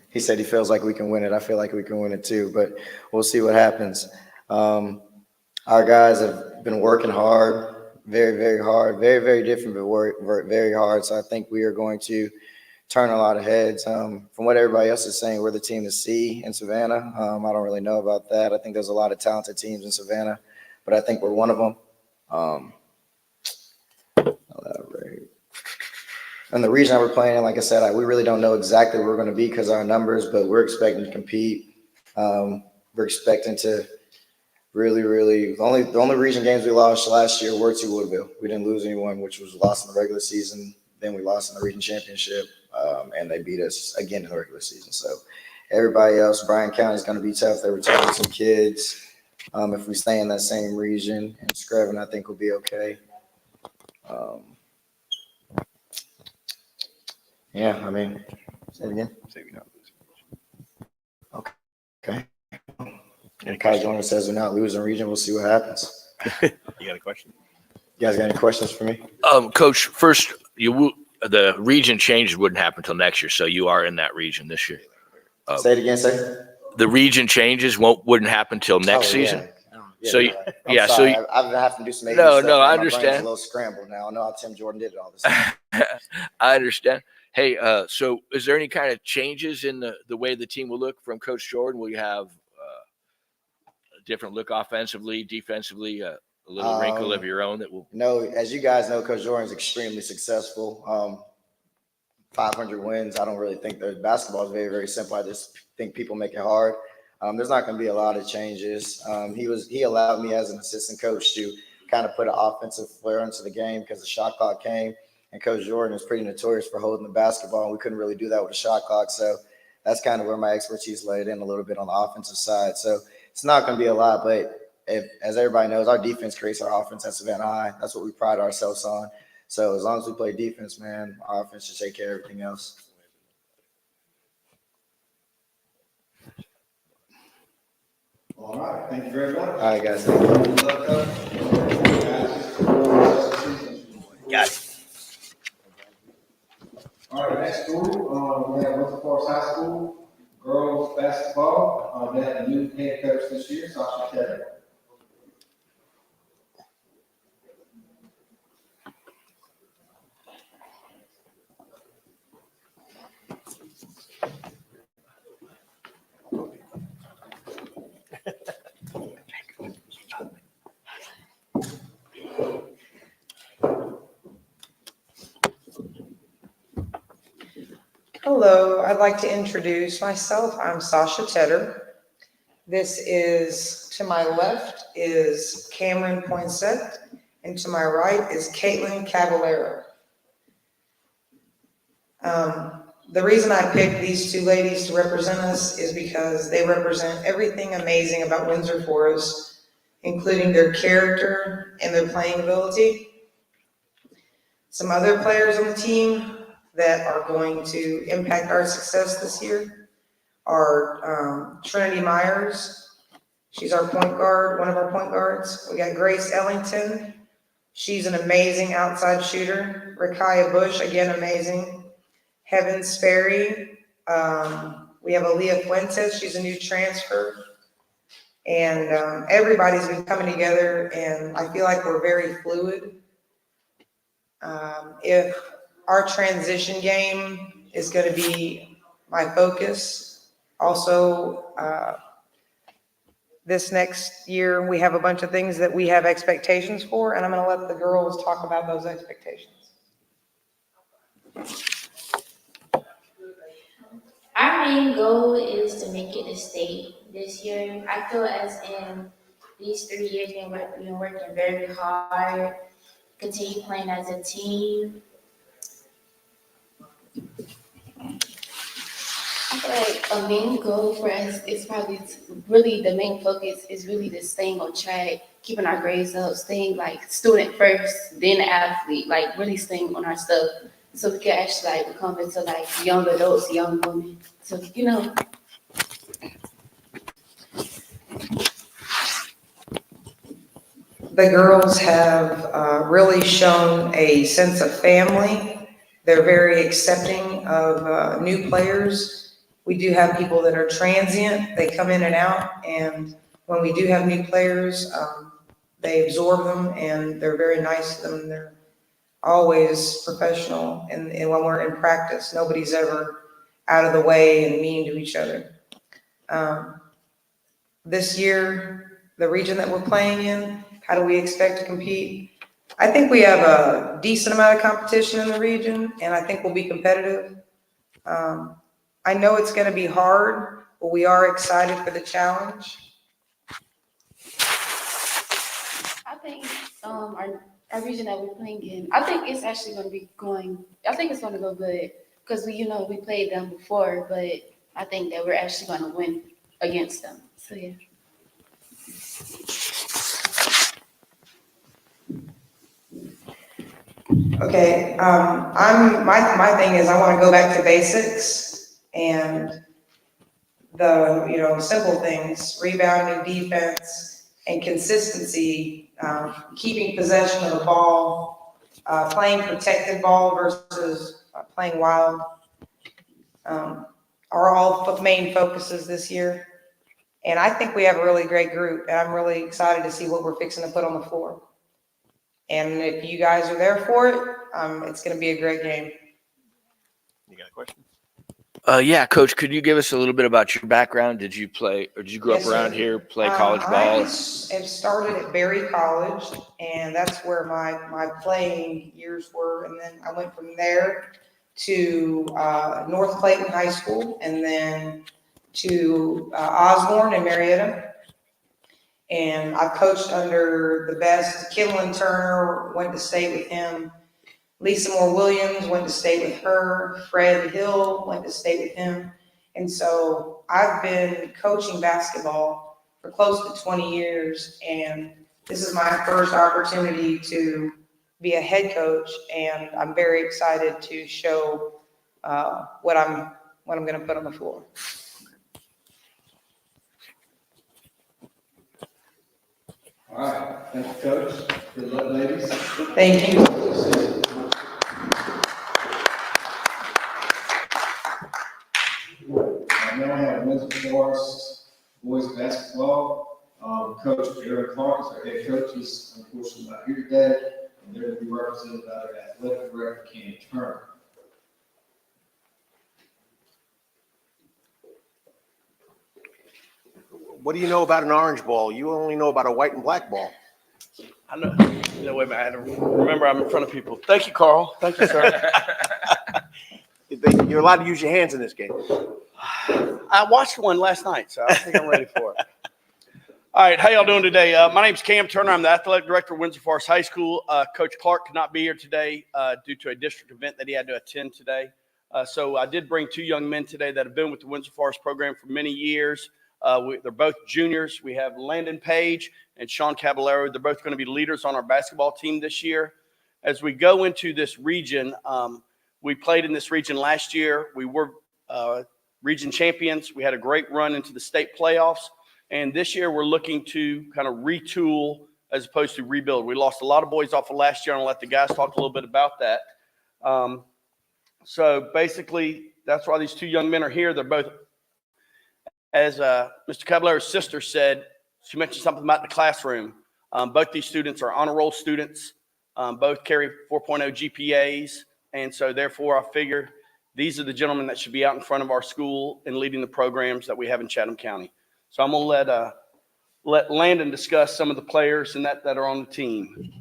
He said he feels like we can win it. I feel like we can win it too, but we'll see what happens. Our guys have been working hard, very, very hard, very, very different, but work very hard. So I think we are going to turn a lot of heads. From what everybody else is saying, we're the team to see in Savannah. I don't really know about that. I think there's a lot of talented teams in Savannah, but I think we're one of them. And the reason we're playing, like I said, we really don't know exactly where we're going to be because of our numbers, but we're expecting to compete. We're expecting to really, the only region games we lost last year were to Woodville. We didn't lose anyone, which was lost in the regular season. Then we lost in the region championship, and they beat us again in the regular season. So everybody else, Bryan County is going to be tough. They're returning some kids. If we stay in that same region, and Screven, I think, will be okay. Yeah, I mean, say it again. Okay. And Kai Jones says we're not losing region. We'll see what happens. You got a question? You guys got any questions for me? Coach, first, the region changes wouldn't happen until next year, so you are in that region this year. Say it again, sir. The region changes wouldn't happen until next season. So I'm sorry. I have to do some. No, stuff. I My brain's understand. a little scrambled now. I know how Tim Jordan did it all this time. I understand. Hey, so is there any kind of changes in the way the team will look from Coach Jordan? Will you have a different look offensively, defensively, a little wrinkle of your own that will? No, as you guys know, Coach Jordan is extremely successful. 500 wins. I don't really think that basketball is very, very simple. I just think people make it hard. There's not going to be a lot of changes. He allowed me as an assistant coach to kind of put an offensive flair into the game because the shot clock came, and Coach Jordan is pretty notorious for holding the basketball, and we couldn't really do that with a shot clock. So that's kind of where my expertise laid in a little bit on the offensive side. So it's not going to be a lot, but as everybody knows, our defense creates our offense at Savannah High. That's what we pride ourselves on. So as long as we play defense, man, our offense should take care of everything else. All right, thank you very much. All right, guys. Thank you. Good luck, Coach. Got it. All right, next school, we have Windsor Forest High School, girls basketball. They have a new head coach this year, Sasha Kelly. Hello, I'd like to introduce myself. I'm Sasha Tedder. This is, to my left is Cameron Poinsett, and to my right is Caitlin Caballero. The reason I picked these two ladies to represent us is because they represent everything amazing about Windsor Forest, including their character and their playing ability. Some other players on the team that are going to impact our success this year are Trinity Myers. She's our point guard, one of our point guards. We got Grace Ellington. She's an amazing outside shooter. Rakaya Bush, again, amazing. Heaven Sperry. We have Aaliyah Fuentes. She's a new transfer. And everybody's been coming together, and I feel like we're very fluid. If our transition game is going to be my focus. Also, this next year, we have a bunch of things that we have expectations for, and I'm going to let the girls talk about those expectations. Our main goal is to make it a state this year. I feel as in these 3 years we've been working very hard, continue playing as a team. I feel like a main goal for us is probably really the main focus is really just staying on track, keeping our grades up, staying like student first, then athlete, like really staying on our stuff. So we can actually like become into like young adults, young women. So, you know. The girls have really shown a sense of family. They're very accepting of new players. We do have people that are transient. They come in and out. And when we do have new players, they absorb them and they're very nice to them. They're always professional. And when we're in practice, nobody's ever out of the way and mean to each other. This year, the region that we're playing in, how do we expect to compete? I think we have a decent amount of competition in the region, and I think we'll be competitive. I know it's going to be hard, but we are excited for the challenge. I think our region that we're playing in, I think it's actually going to be going, I think it's going to go good because we played them before, but I think that we're actually going to win against them. So yeah. Okay, my thing is I want to go back to basics and the simple things, rebounding, defense, and consistency, keeping possession of the ball, playing protected ball versus playing wild, are all main focuses this year. And I think we have a really great group, and I'm really excited to see what we're fixing to put on the floor. And if you guys are there for it, it's going to be a great game. You got a question? Yeah, Coach, could you give us a little bit about your background? Did you play, or did you grow up around here, play college ball? I have started at Berry College, and that's where my playing years were. And then I went from there to North Clayton High School, and then to Osborne and Marietta. And I've coached under the best. Kinlan Turner, went to state with him. Lisa Moore Williams, went to state with her. Fred Hill, went to state with him. And so I've been coaching basketball for close to 20 years, and this is my first opportunity to be a head coach, and I'm very excited to show what I'm going to put on the floor. All right, thank you, Coach. Good luck, ladies. Thank you. Now I have Windsor Forest boys basketball. Coach Eric Clark is our head coach. He's unfortunately not here today, and they're going to be represented by their athletic director, Kenny Turner. What do you know about an orange ball? You only know about a white and black ball. I know. No, wait a minute. I had to remember I'm in front of people. Thank you, Carl. Thank you, sir. You're allowed to use your hands in this game. I watched one last night, so I think I'm ready for it. All right, how y'all doing today? My name's Cam Turner. I'm the athletic director of Windsor Forest High School. Coach Clark could not be here today due to a district event that he had to attend today. So I did bring two young men today that have been with the Windsor Forest program for many years. They're both juniors. We have Landon Page and Sean Caballero. They're both going to be leaders on our basketball team this year. As we go into this region, we played in this region last year. We were region champions. We had a great run into the state playoffs. And this year we're looking to kind of retool as opposed to rebuild. We lost a lot of boys off of last year, and I'll let the guys talk a little bit about that. So basically, that's why these two young men are here. They're both, as Mr. Caballero's sister said, she mentioned something about the classroom. Both these students are honor roll students. Both carry 4.0 GPAs. And so therefore, I figure these are the gentlemen that should be out in front of our school and leading the programs that we have in Chatham County. So I'm going to let Landon discuss some of the players and that are on the team.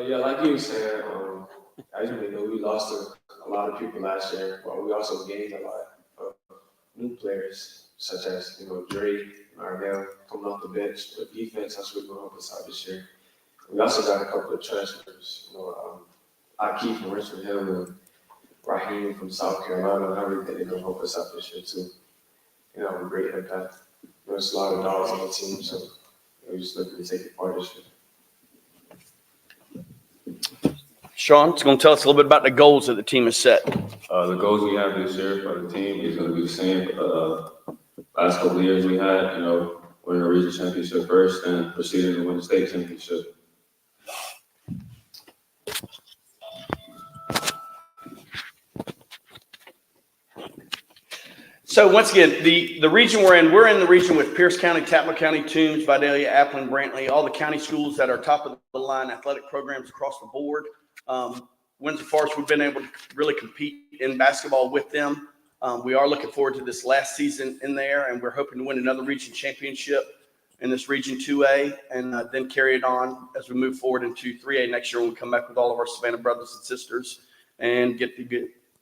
Yeah, like you said, as you know, we lost a lot of people last year, but we also gained a lot of new players, such as, Dre, Marnell coming off the bench. But defense, that's what we're going to help us out this year. We also got a couple of transfers, Aki from Richmond Hill and Raheem from South Carolina. I really think they're going to help us out this year too. A great impact. There's a lot of dollars on the team, so we're just looking to take it part this year. Sean's going to tell us a little bit about the goals that the team has set. The goals we have this year for the team is going to be the same last couple of years we had, winning the region championship first and proceeding to win the state championship. So once again, the region we're in the region with Pierce County, Taplow County, Toombs, Vidalia, Appleton, Brantley, all the county schools that are top of the line athletic programs across the board. Windsor Forest, we've been able to really compete in basketball with them. We are looking forward to this last season in there, and we're hoping to win another region championship in this region 2A, and then carry it on as we move forward into 3A next year when we come back with all of our Savannah brothers and sisters and get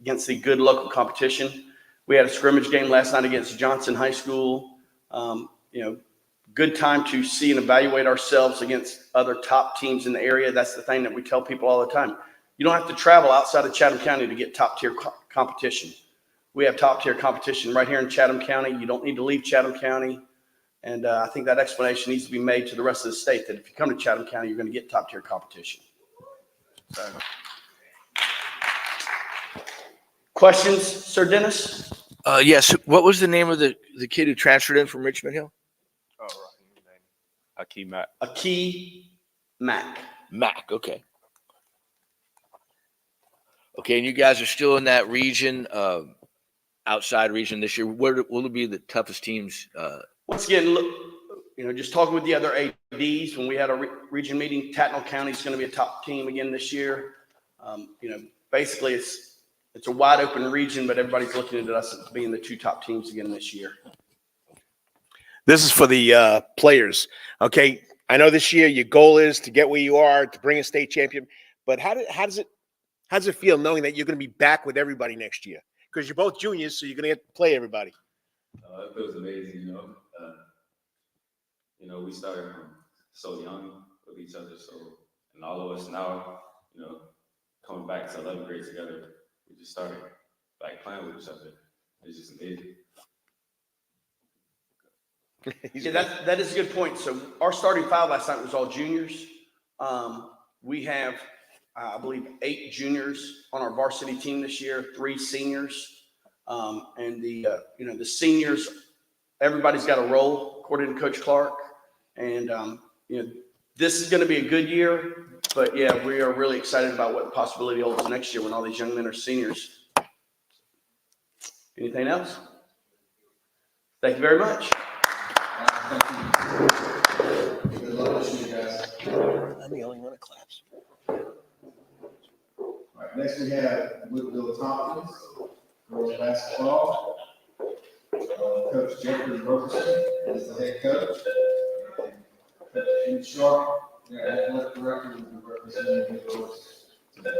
against the good local competition. We had a scrimmage game last night against Johnson High School. Good time to see and evaluate ourselves against other top teams in the area. That's the thing that we tell people all the time. You don't have to travel outside of Chatham County to get top-tier competition. We have top-tier competition right here in Chatham County. You don't need to leave Chatham County. And I think that explanation needs to be made to the rest of the state that if you come to Chatham County, you're going to get top-tier competition. So. Questions, Sir Dennis? Yes. What was the name of the kid who transferred in from Richmond Hill? Oh, right. Aki Mack. Aki Mack. Mack. Okay. Okay, and you guys are still in that region, outside region this year. Where will it be the toughest teams? Once again, look, just talking with the other ADs, when we had a region meeting, Tatnall County is going to be a top team again this year. Basically it's a wide open region, but everybody's looking at us as being the two top teams again this year. This is for the players. Okay, I know this year your goal is to get where you are, to bring a state champion, But how does it feel knowing that you're going to be back with everybody next year? Because you're both juniors, so you're going to get to play everybody. It feels amazing, we started from so young with each other, and all of us now, coming back to 11th grade together, we just started like playing with each other. It's just amazing. Yeah, that is a good point. So our starting five last night was all juniors. We have, I believe, 8 juniors on our varsity team this year, 3 seniors. And the seniors, everybody's got a role, according to Coach Clark. And, this is going to be a good year. But, yeah, we are really excited about what the possibility holds next year when all these young men are seniors. Anything else? Thank you very much. Good luck to you guys. I'm the only one that claps. All right, next we have Woodville-Tompkins, girls basketball. Coach Jenkins is the head coach. Coach Jim Sharp, their athletic director, will be representing the girls today.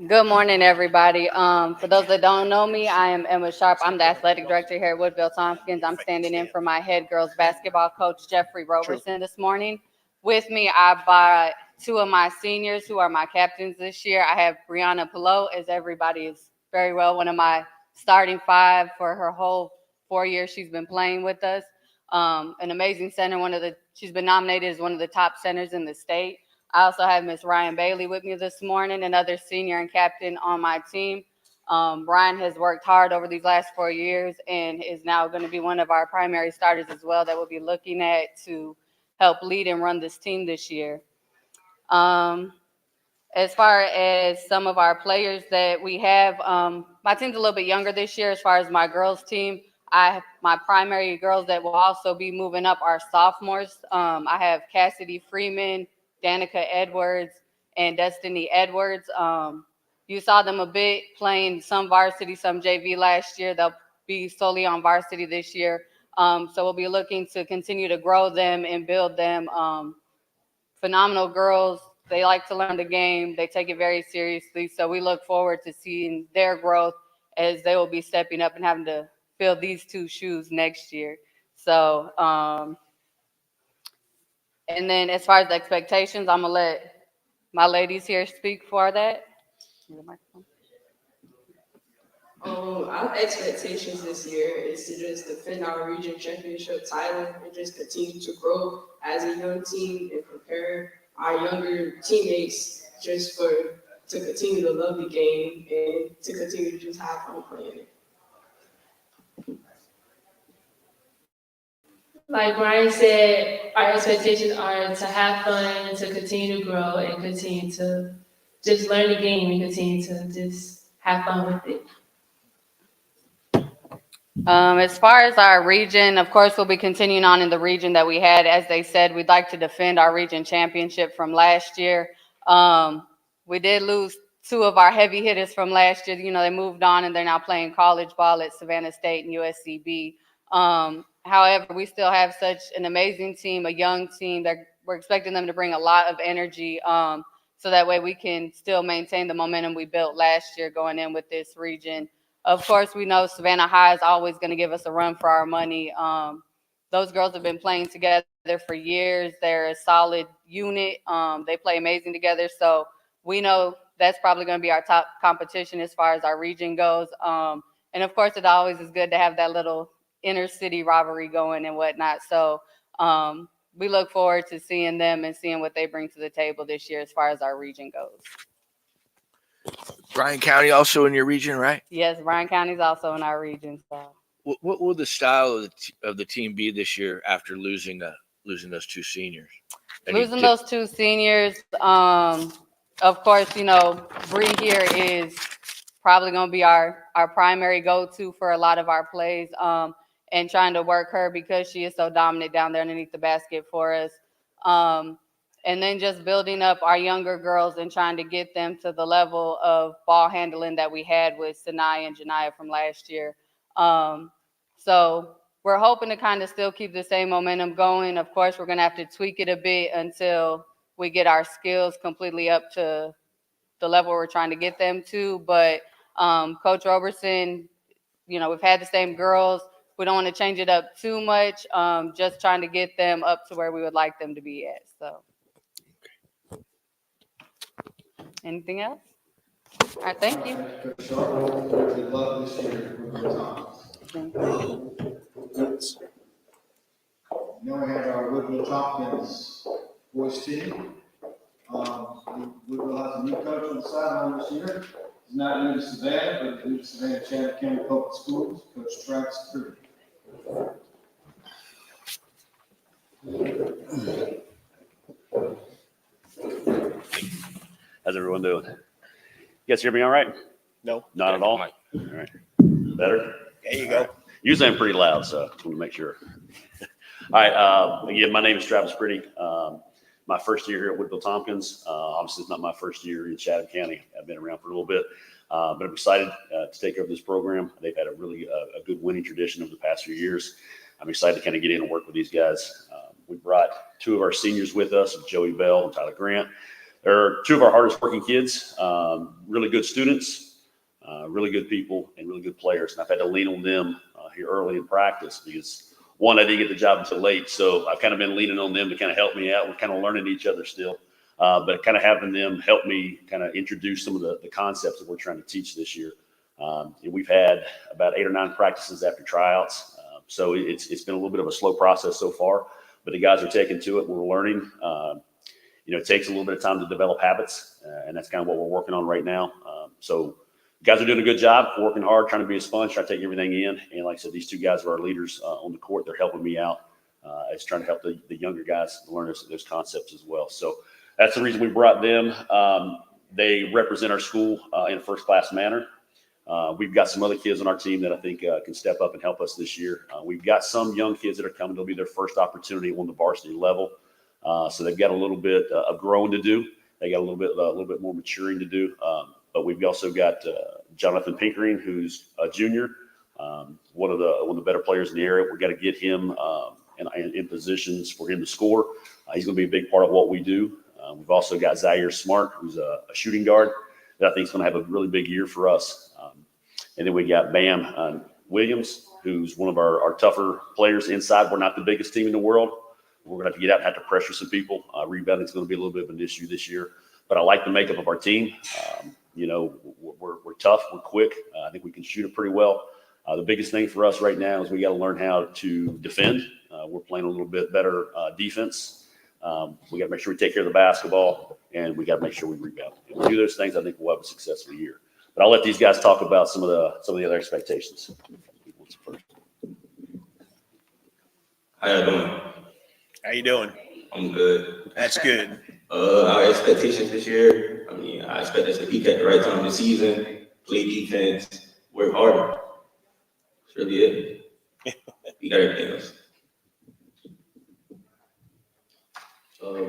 Good morning, everybody. For those that don't know me, I am Emma Sharp. I'm the athletic director here at Woodville-Tompkins. I'm standing in for my head girls basketball coach, Jeffrey Roberson, this morning. With me, I brought 2 of my seniors who are my captains this year. I have Brianna Pillow, as everybody is very well, one of my starting 5 for her whole 4 years she's been playing with us. An amazing center, she's been nominated as one of the top centers in the state. I also have Miss Ryan Bailey with me this morning, another senior and captain on my team. Ryan has worked hard over these last 4 years and is now going to be one of our primary starters as well that we'll be looking at to help lead and run this team this year. As far as some of our players that we have, my team's a little bit younger this year as far as my girls team. My primary girls that will also be moving up are sophomores. I have Cassidy Freeman, Danica Edwards, and Destiny Edwards. You saw them a bit playing some varsity, some JV last year. They'll be solely on varsity this year. So we'll be looking to continue to grow them and build them. Phenomenal girls. They like to learn the game. They take it very seriously. So we look forward to seeing their growth as they will be stepping up and having to fill these 2 shoes next year. So, and then as far as the expectations, I'm going to let my ladies here speak for that. Our expectations this year is to just defend our region championship title and just continue to grow as a young team and prepare our younger teammates to continue to love the game and to continue to just have fun playing it. Like Brian said, our expectations are to have fun, to continue to grow, and continue to just learn the game and continue to just have fun with it. As far as our region, of course, we'll be continuing on in the region that we had. As they said, we'd like to defend our region championship from last year. We did lose 2 of our heavy hitters from last year. They moved on and they're now playing college ball at Savannah State and USCB. However, we still have such an amazing team, a young team that we're expecting them to bring a lot of energy. So that way we can still maintain the momentum we built last year going in with this region. Of course, we know Savannah High is always going to give us a run for our money. Those girls have been playing together for years. They're a solid unit. They play amazing together. So we know that's probably going to be our top competition as far as our region goes. And of course, it always is good to have that little inner city rivalry going and whatnot. So we look forward to seeing them and seeing what they bring to the table this year as far as our region goes. Bryan County also in your region, right? Yes, Bryan County is also in our region. So What will the style of the team be this year after losing those 2 seniors? Losing those 2 seniors, of course, Bree here is probably going to be our primary go-to for a lot of our plays, and trying to work her because she is so dominant down there underneath the basket for us. And then just building up our younger girls and trying to get them to the level of ball handling that we had with Sanaya and Janaya from last year. So we're hoping to kind of still keep the same momentum going. Of course, we're going to have to tweak it a bit until we get our skills completely up to the level we're trying to get them to. But Coach Roberson, you know, we've had the same girls. We don't want to change it up too much, just trying to get them up to where we would like them to be at. So, anything else? All right, thank you. Good luck this year with the Tompkins. Now we have our Woodville-Tompkins boys team. Woodville has a new coach on the sideline this year. He's not new to Savannah, but new to Savannah Chatham County Public Schools, Coach Travis Curry. How's everyone doing? You guys hear me all right? No. Not at all? All right. Better? There you go. Usually I'm pretty loud, so I just want to make sure. All right. Again, my name is Travis Pretty. My first year here at Woodville-Tompkins. Obviously, it's not my first year in Chatham County. I've been around for a little bit, but I'm excited to take over this program. They've had a really a good winning tradition over the past few years. I'm excited to kind of get in and work with these guys. We brought two of our seniors with us, Joey Bell and Tyler Grant. They're two of our hardest working kids, really good students, really good people, and really good players. And I've had to lean on them here early in practice because, one, I didn't get the job until late. So I've kind of been leaning on them to kind of help me out. We're kind of learning each other still, but kind of having them help me kind of introduce some of the concepts that we're trying to teach this year. We've had about 8 or 9 practices after tryouts. So it's been a little bit of a slow process so far, but the guys are taking to it. We're learning. It takes a little bit of time to develop habits, and that's kind of what we're working on right now. So guys are doing a good job, working hard, trying to be a sponge, trying to take everything in. And like I said, these two guys are our leaders on the court. They're helping me out. It's trying to help the younger guys learn those concepts as well. So that's the reason we brought them. They represent our school in a first-class manner. We've got some other kids on our team that I think can step up and help us this year. We've got some young kids that are coming. It'll be their first opportunity on the varsity level. So they've got a little bit of growing to do. They got a little bit more maturing to do. But we've also got Jonathan Pinkering, who's a junior, one of the better players in the area. We've got to get him in positions for him to score. He's going to be a big part of what we do. We've also got Zaire Smart, who's a shooting guard that I think is going to have a really big year for us. And then we got Bam Williams, who's one of our tougher players inside. We're not the biggest team in the world. We're going to have to get out and have to pressure some people. Rebounding is going to be a little bit of an issue this year. But I like the makeup of our team. We're tough. We're quick. I think we can shoot it pretty well. The biggest thing for us right now is we got to learn how to defend. We're playing a little bit better defense. We got to make sure we take care of the basketball, and we got to make sure we rebound. If we do those things, I think we'll have a successful year. But I'll let these guys talk about some of the other expectations. How y'all doing? How you doing? I'm good. That's good. Our expectations this year, I expect us to peak at the right time of the season, play defense, work harder. That's really it. We got everything else.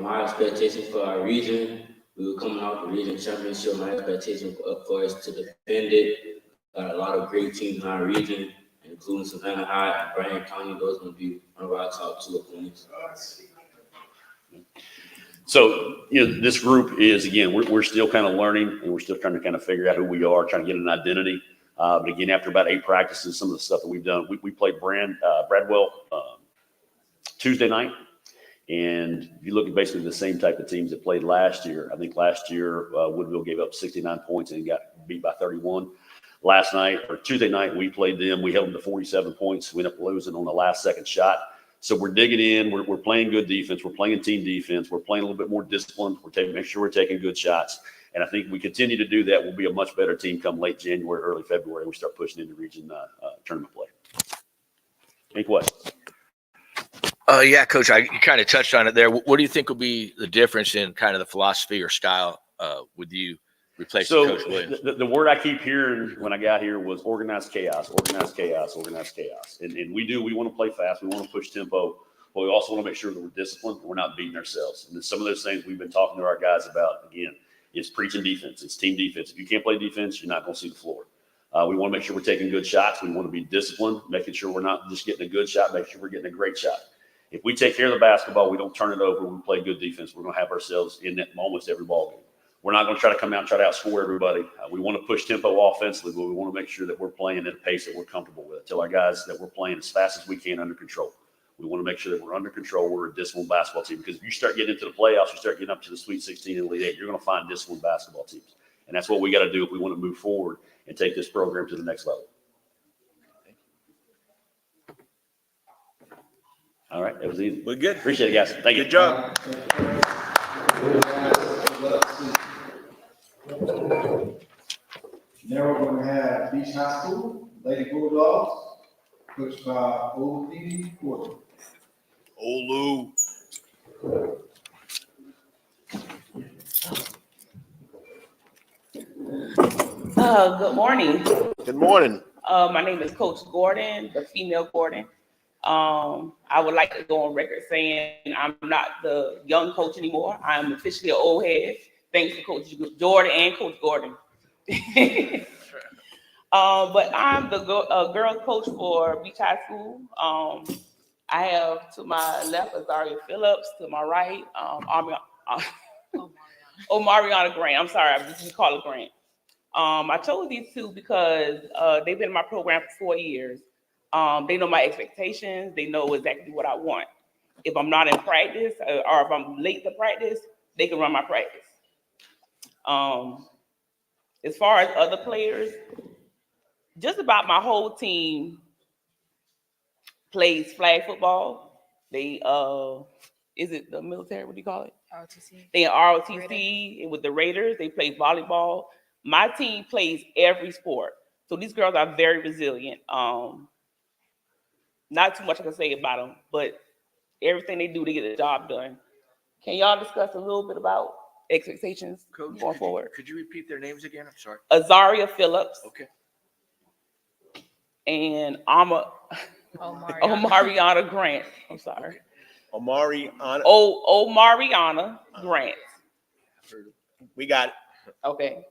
My expectations for our region, we were coming off the region championship. My expectation for us to defend it. Got a lot of great teams in our region, including Savannah High and Bryan County. Those will be one of our top 2 opponents. So, this group is, again, we're still kind of learning, and we're still trying to kind of figure out who we are, trying to get an identity. But again, after about 8 practices, some of the stuff that we've done, we played Bradwell Tuesday night. And if you look at basically the same type of teams that played last year, I think last year Woodville gave up 69 points and got beat by 31. Last night, or Tuesday night, we played them. We held them to 47 points. We ended up losing on the last second shot. So we're digging in. We're playing good defense. We're playing team defense. We're playing a little bit more disciplined. Make sure we're taking good shots. And I think we continue to do that. We'll be a much better team come late January, early February, and we start pushing into region tournament play. Any questions? Yeah, Coach, you kind of touched on it there. What do you think will be the difference in kind of the philosophy or style with you replacing Coach Williams? The word I keep hearing when I got here was organized chaos, organized chaos, organized chaos. And we want to play fast. We want to push tempo, but we also want to make sure that we're disciplined and we're not beating ourselves. And some of those things we've been talking to our guys about, again, is preaching defense. It's team defense. If you can't play defense, you're not going to see the floor. We want to make sure we're taking good shots. We want to be disciplined, making sure we're not just getting a good shot, making sure we're getting a great shot. If we take care of the basketball, we don't turn it over, we play good defense, we're going to have ourselves in that almost every ball game. We're not going to try to come out and try to outscore everybody. We want to push tempo offensively, but we want to make sure that we're playing at a pace that we're comfortable with. Tell our guys that we're playing as fast as we can under control. We want to make sure that we're under control. We're a disciplined basketball team, because if you start getting into the playoffs, you start getting up to the Sweet 16 and Elite 8, you're going to find disciplined basketball teams. And that's what we got to do if we want to move forward and take this program to the next level. All right, that was easy. We're good. Appreciate it, guys. Thank you. Good job. Now we're going to have Beach High School, Lady Bulldogs, coached by Old Dee Porter. Olu. Good morning. Good morning. My name is Coach Gordon, the female Gordon. I would like to go on record saying I'm not the young coach anymore. I'm officially an old head. Thanks to Coach Jordan and Coach Gordon. But I'm the girls coach for Beach High School. I have to my left Azaria Phillips, to my right Omariana Grant. I'm sorry, I just call her Grant. I chose these two because they've been in my program for 4 years. They know my expectations. They know exactly what I want. If I'm not in practice or if I'm late to practice, they can run my practice. As far as other players, just about my whole team plays flag football. They, is it the military? What do you call it? ROTC. They are ROTC with the Raiders. They play volleyball. My team plays every sport. So these girls are very resilient. Not too much I can say about them, but everything they do to get the job done. Can y'all discuss a little bit about expectations Coach, going forward? Could you repeat their names again? I'm sorry. Azaria Phillips. Okay. And Omariana Grant. I'm sorry. Omariana. Omariana Grant. We got it. Okay.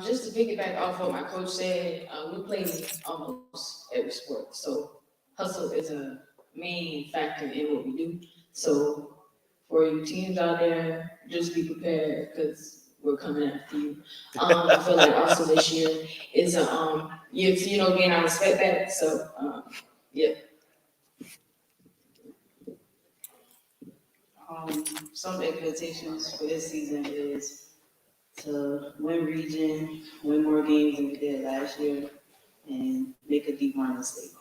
Just to piggyback off what my coach said, we play almost every sport. So hustle is a main factor in what we do. So for you teams out there, just be prepared because we're coming after you. I feel like also this year is a year to, gain our respect back. So yeah. Some expectations for this season is to win region, win more games than we did last year, and make a deep run in state.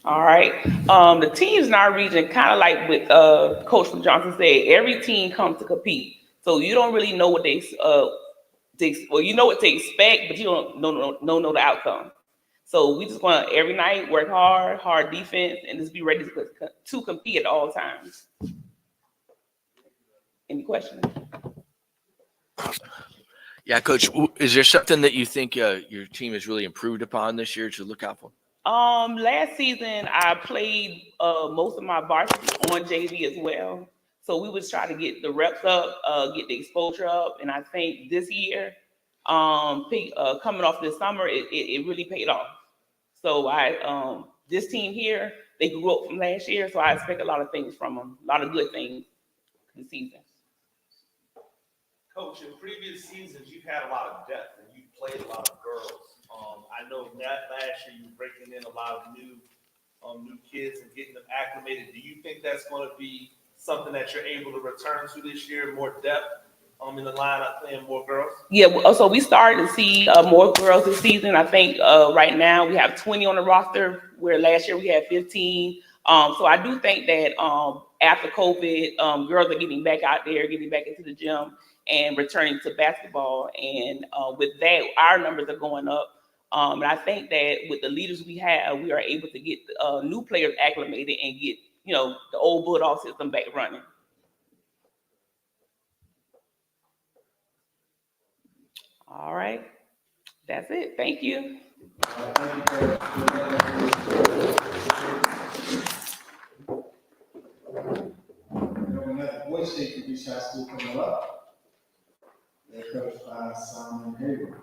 All right. The teams in our region, kind of like what Coach Johnson said, every team comes to compete. So you don't really know what you know what to expect, but you don't know the outcome. So we just want to every night work hard defense, and just be ready to compete at all times. Any questions? Yeah, Coach, is there something that you think your team has really improved upon this year to look out for? Last season I played most of my varsity on JV as well. So we was trying to get the reps up, get the exposure up, and I think this year, coming off this summer, it really paid off. So this team here, they grew up from last year, so I expect a lot of things from them, a lot of good things this season. Coach, in previous seasons, you've had a lot of depth and you've played a lot of girls. I know that last year you were breaking in a lot of new kids and getting them acclimated. Do you think that's going to be something that you're able to return to this year, more depth in the lineup, playing more girls? Yeah, so we started to see more girls this season. I think right now we have 20 on the roster, where last year we had 15. So I do think that after COVID, girls are getting back out there, getting back into the gym and returning to basketball. And with that, our numbers are going up. And I think that with the leaders we have, we are able to get new players acclimated and get, the old Bulldog system back running. All right. That's it. Thank you. Boys State for Beach High School coming up. Simon Hayward.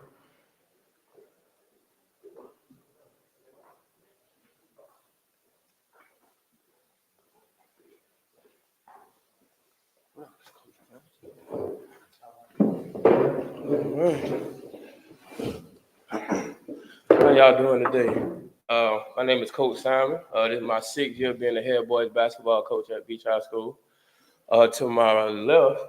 How y'all doing today? My name is Coach Simon. This is my 6th year being the head boys basketball coach at Beach High School. To my left,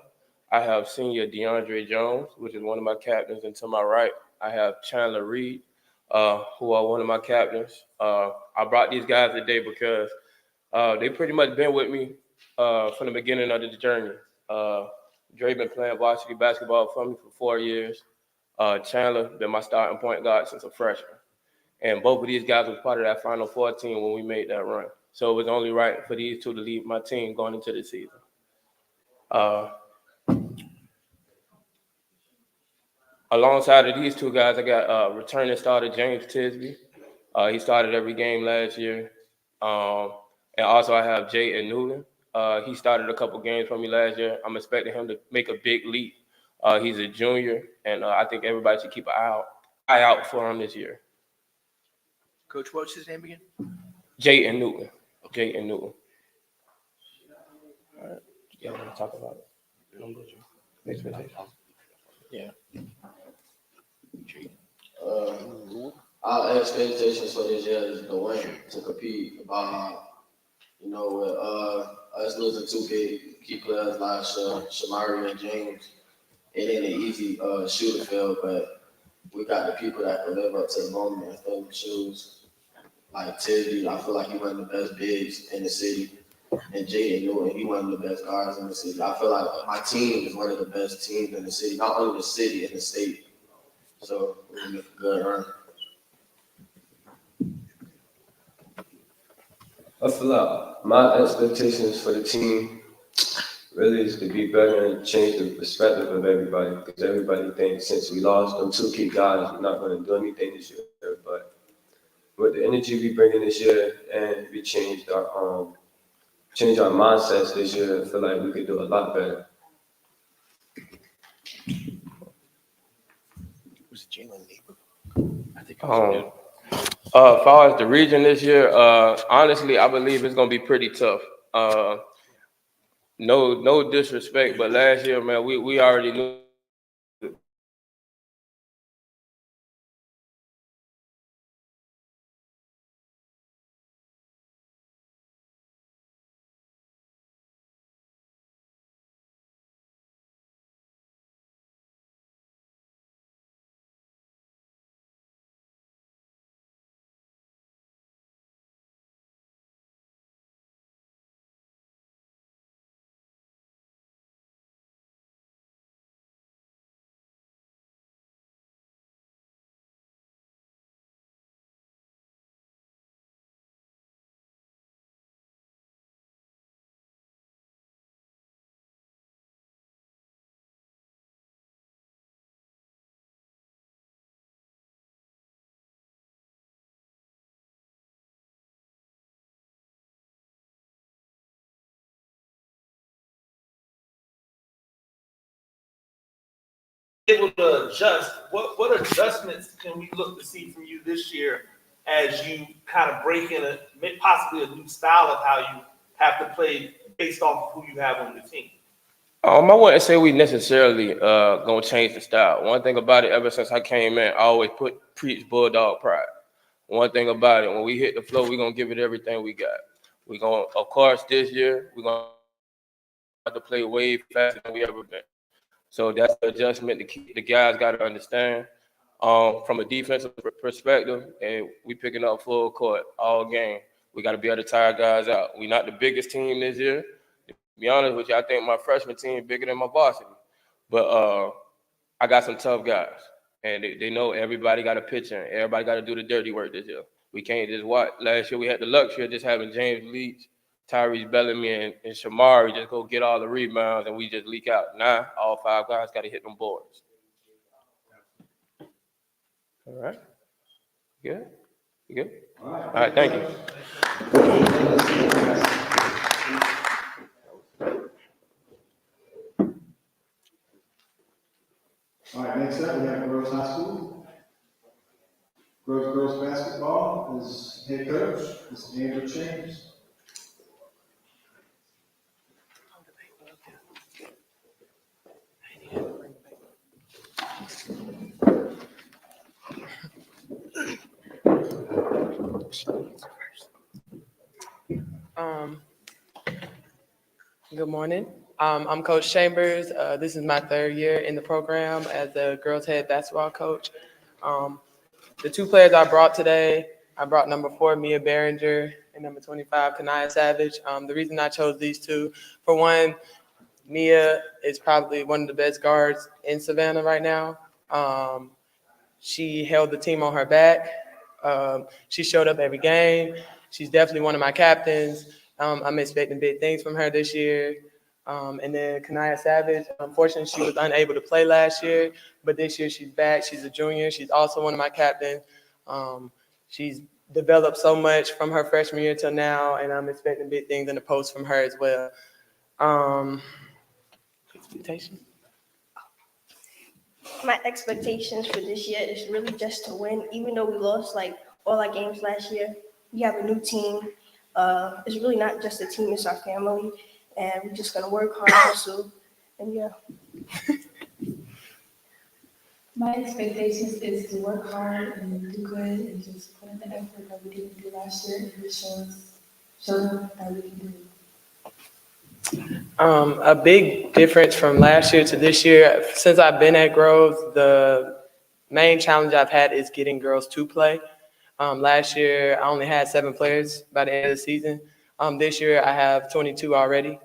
I have senior DeAndre Jones, which is one of my captains, and to my right, I have Chandler Reed, who are one of my captains. I brought these guys today because they pretty much been with me from the beginning of the journey. Dre been playing varsity basketball for me for 4 years. Chandler been my starting point guard since a freshman. And both of these guys was part of that Final Four team when we made that run. So it was only right for these two to lead my team going into the season. Alongside of these two guys, I got returning starter James Tisby. He started every game last year. And also I have Jay Newton. He started a couple games for me last year. I'm expecting him to make a big leap. He's a junior, and I think everybody should keep an eye out for him this year. Coach, what's his name again? Jay Newton. Jay Newton. All right. Yeah, want to talk about it. Expectations. Yeah. Our expectations for this year is to win, to compete. About with us losing 2 key players like Shamari and James, it ain't an easy shooting field, but we got the people that can live up to the moment and fill the shoes. Like Tisby, I feel like he one of the best bigs in the city. And Jaden Newton, he one of the best guards in the city. I feel like my team is one of the best teams in the city, not only the city, in the state. So we're gonna make a good run. I feel like my expectations for the team really is to be better and change the perspective of everybody, because everybody thinks since we lost them 2 key guys, we're not going to do anything this year. But with the energy we bring in this year, and we changed our mindsets this year, I feel like we could do a lot better. Was it Jalen Neighbor? I think As far as the region this year, honestly, I believe it's gonna be pretty tough. No disrespect, but last year, man, we already knew. Able to adjust. What adjustments can we look to see from you this year as you kind of break in possibly a new style of how you have to play based off of who you have on the team? I wouldn't say we necessarily gonna change the style. One thing about it, ever since I came in, I always preach bulldog pride. One thing about it, when we hit the floor, we're gonna give it everything we got. We're gonna, of course, this year we're gonna have to play way faster than we ever been. So that's the adjustment the guys got to understand. From a defensive perspective, and we picking up full court all game. We got to be able to tire guys out. We're not the biggest team this year. To be honest with you, I think my freshman team bigger than my varsity. But I got some tough guys, and they know everybody got to pitch in. Everybody got to do the dirty work this year. We can't just watch. Last year we had the luxury of just having James Leach, Tyrese Bellamy, and Shamari just go get all the rebounds, and we just leak out. Now all 5 guys got to hit them boards. All right. Good? You good? All right, thank you. All right, next up, girls basketball is head coach, Ms. Amber Jenkins. Good morning. I'm Coach Chambers. This is my third year in the program as the girls head basketball coach. The two players I brought today, I brought number 4, Mia Behringer, and number 25, Kanaya Savage. The reason I chose these two, for one, Mia is probably one of the best guards in Savannah right now. She held the team on her back. She showed up every game. She's definitely one of my captains. I'm expecting big things from her this year. And then Kanaya Savage, unfortunately, she was unable to play last year, but this year she's back. She's a junior. She's also one of my captains. She's developed so much from her freshman year till now, and I'm expecting big things in the post from her as well. Expectations? My expectations for this year is really just to win. Even though we lost like all our games last year, we have a new team. It's really not just a team, it's our family. And we're just gonna work hard, hustle, and yeah. My expectations is to work hard and do good and just put in the effort that we didn't do last year and just show them that we can do it. A big difference from last year to this year, since I've been at Grove, the main challenge I've had is getting girls to play. Last year, I only had 7 players by the end of the season. This year, I have 22 already.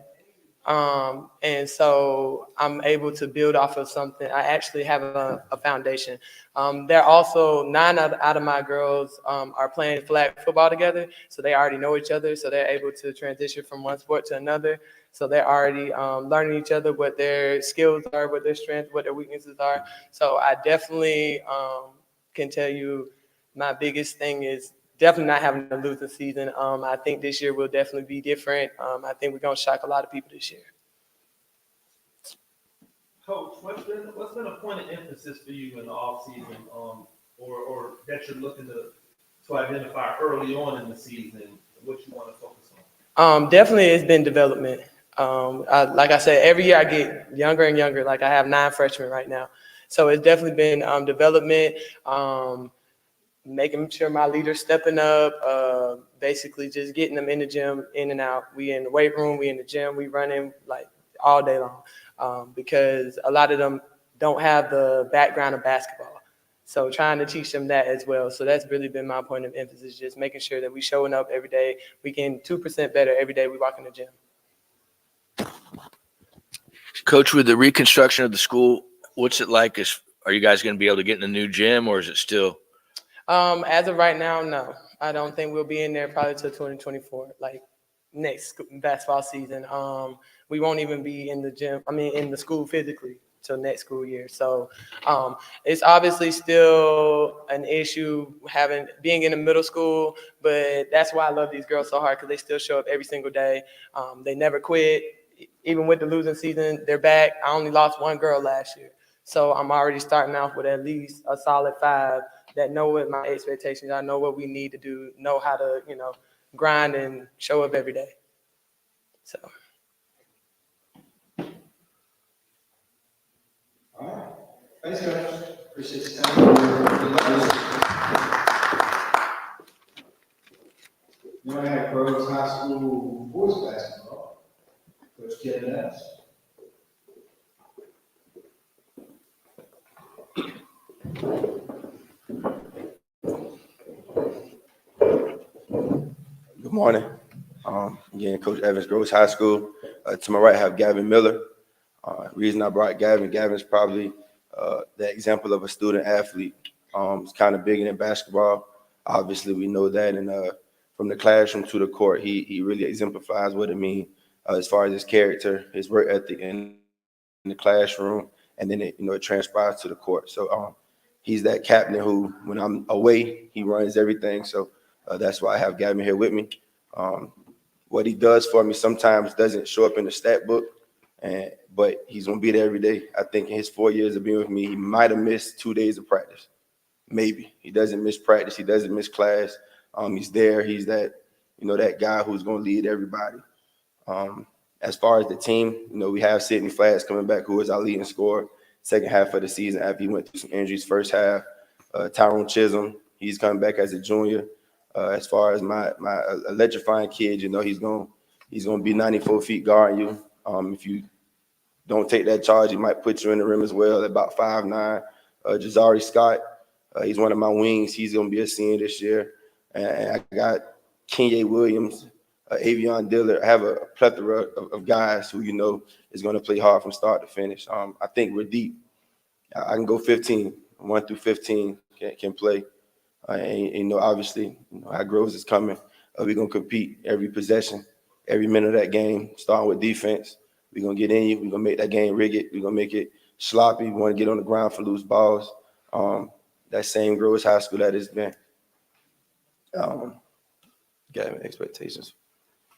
And so I'm able to build off of something. I actually have a foundation. There are also 9 out of my girls are playing flag football together, so they already know each other, so they're able to transition from one sport to another. So they're already learning each other, what their skills are, what their strengths, what their weaknesses are. So I definitely can tell you my biggest thing is definitely not having a losing season. I think this year will definitely be different. I think we're going to shock a lot of people this year. Coach, what's been a point of emphasis for you in the offseason, or that you're looking to identify early on in the season, what you want to focus on? Definitely it's been development. Like I said, every year I get younger and younger. Like I have 9 freshmen right now. So it's definitely been development, making sure my leader's stepping up, basically just getting them in the gym, in and out. We in the weight room, we in the gym, we running like all day long because a lot of them don't have the background of basketball. So trying to teach them that as well. So that's really been my point of emphasis, just making sure that we showing up every day. We getting 2% better every day we walk in the gym. Coach, with the reconstruction of the school, what's it like? Are you guys going to be able to get in the new gym, or is it still? As of right now, no. I don't think we'll be in there probably till 2024, like next basketball season. We won't even be in the gym, in the school physically till next school year. So it's obviously still an issue being in the middle school, but that's why I love these girls so hard because they still show up every single day. They never quit. Even with the losing season, they're back. I only lost 1 girl last year. So I'm already starting off with at least a solid 5 that know what my expectations are, know what we need to do, know how to, grind and show up every day. So. All right. Thanks, Coach. Appreciate your time. Now we have Groves High School boys basketball. Coach Kevin S. Good morning. Again, Coach Evans, Groves High School. To my right, I have Gavin Miller. Reason I brought Gavin's probably the example of a student athlete. He's kind of big in basketball. Obviously, we know that. And from the classroom to the court, he really exemplifies what it means as far as his character, his work ethic in the classroom, and then it transpires to the court. So he's that captain who, when I'm away, he runs everything. So that's why I have Gavin here with me. What he does for me sometimes doesn't show up in the stat book, but he's going to be there every day. I think in his 4 years of being with me, he might have missed 2 days of practice. maybe. He doesn't miss practice. He doesn't miss class. He's there. He's that, that guy who's going to lead everybody. As far as the team, we have Sidney Flats coming back, who is our leading scorer second half of the season after he went through some injuries first half. Tyrone Chisholm, he's coming back as a junior. As far as my electrifying kid, he's going to be 94 feet guarding you. If you don't take that charge, he might put you in the rim as well at about 5'9". Jazari Scott, he's one of my wings. He's going to be a senior this year. And I got Kenye Williams, Avion Dillard. I have a plethora of guys who is going to play hard from start to finish. I think we're deep. I can go 15, 1 through 15 can play. And obviously, our growth is coming. We're going to compete every possession, every minute of that game, starting with defense. We're going to get in you. We're going to make that game rigged. We're going to make it sloppy. We want to get on the ground for loose balls. That same Groves High School that has been. Got expectations.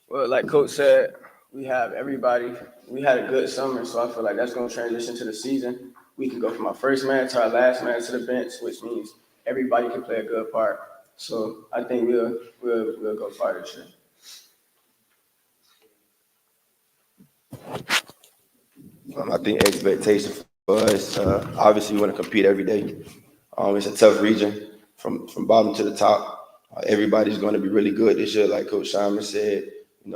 Well, like Coach said, we have everybody. We had a good summer, so I feel like that's going to transition to the season. We can go from our first man to our last man to the bench, which means everybody can play a good part. So I think we'll go far this year. I think expectations for us, obviously we want to compete every day. It's a tough region from bottom to the top. Everybody's going to be really good this year, like Coach Shyman said,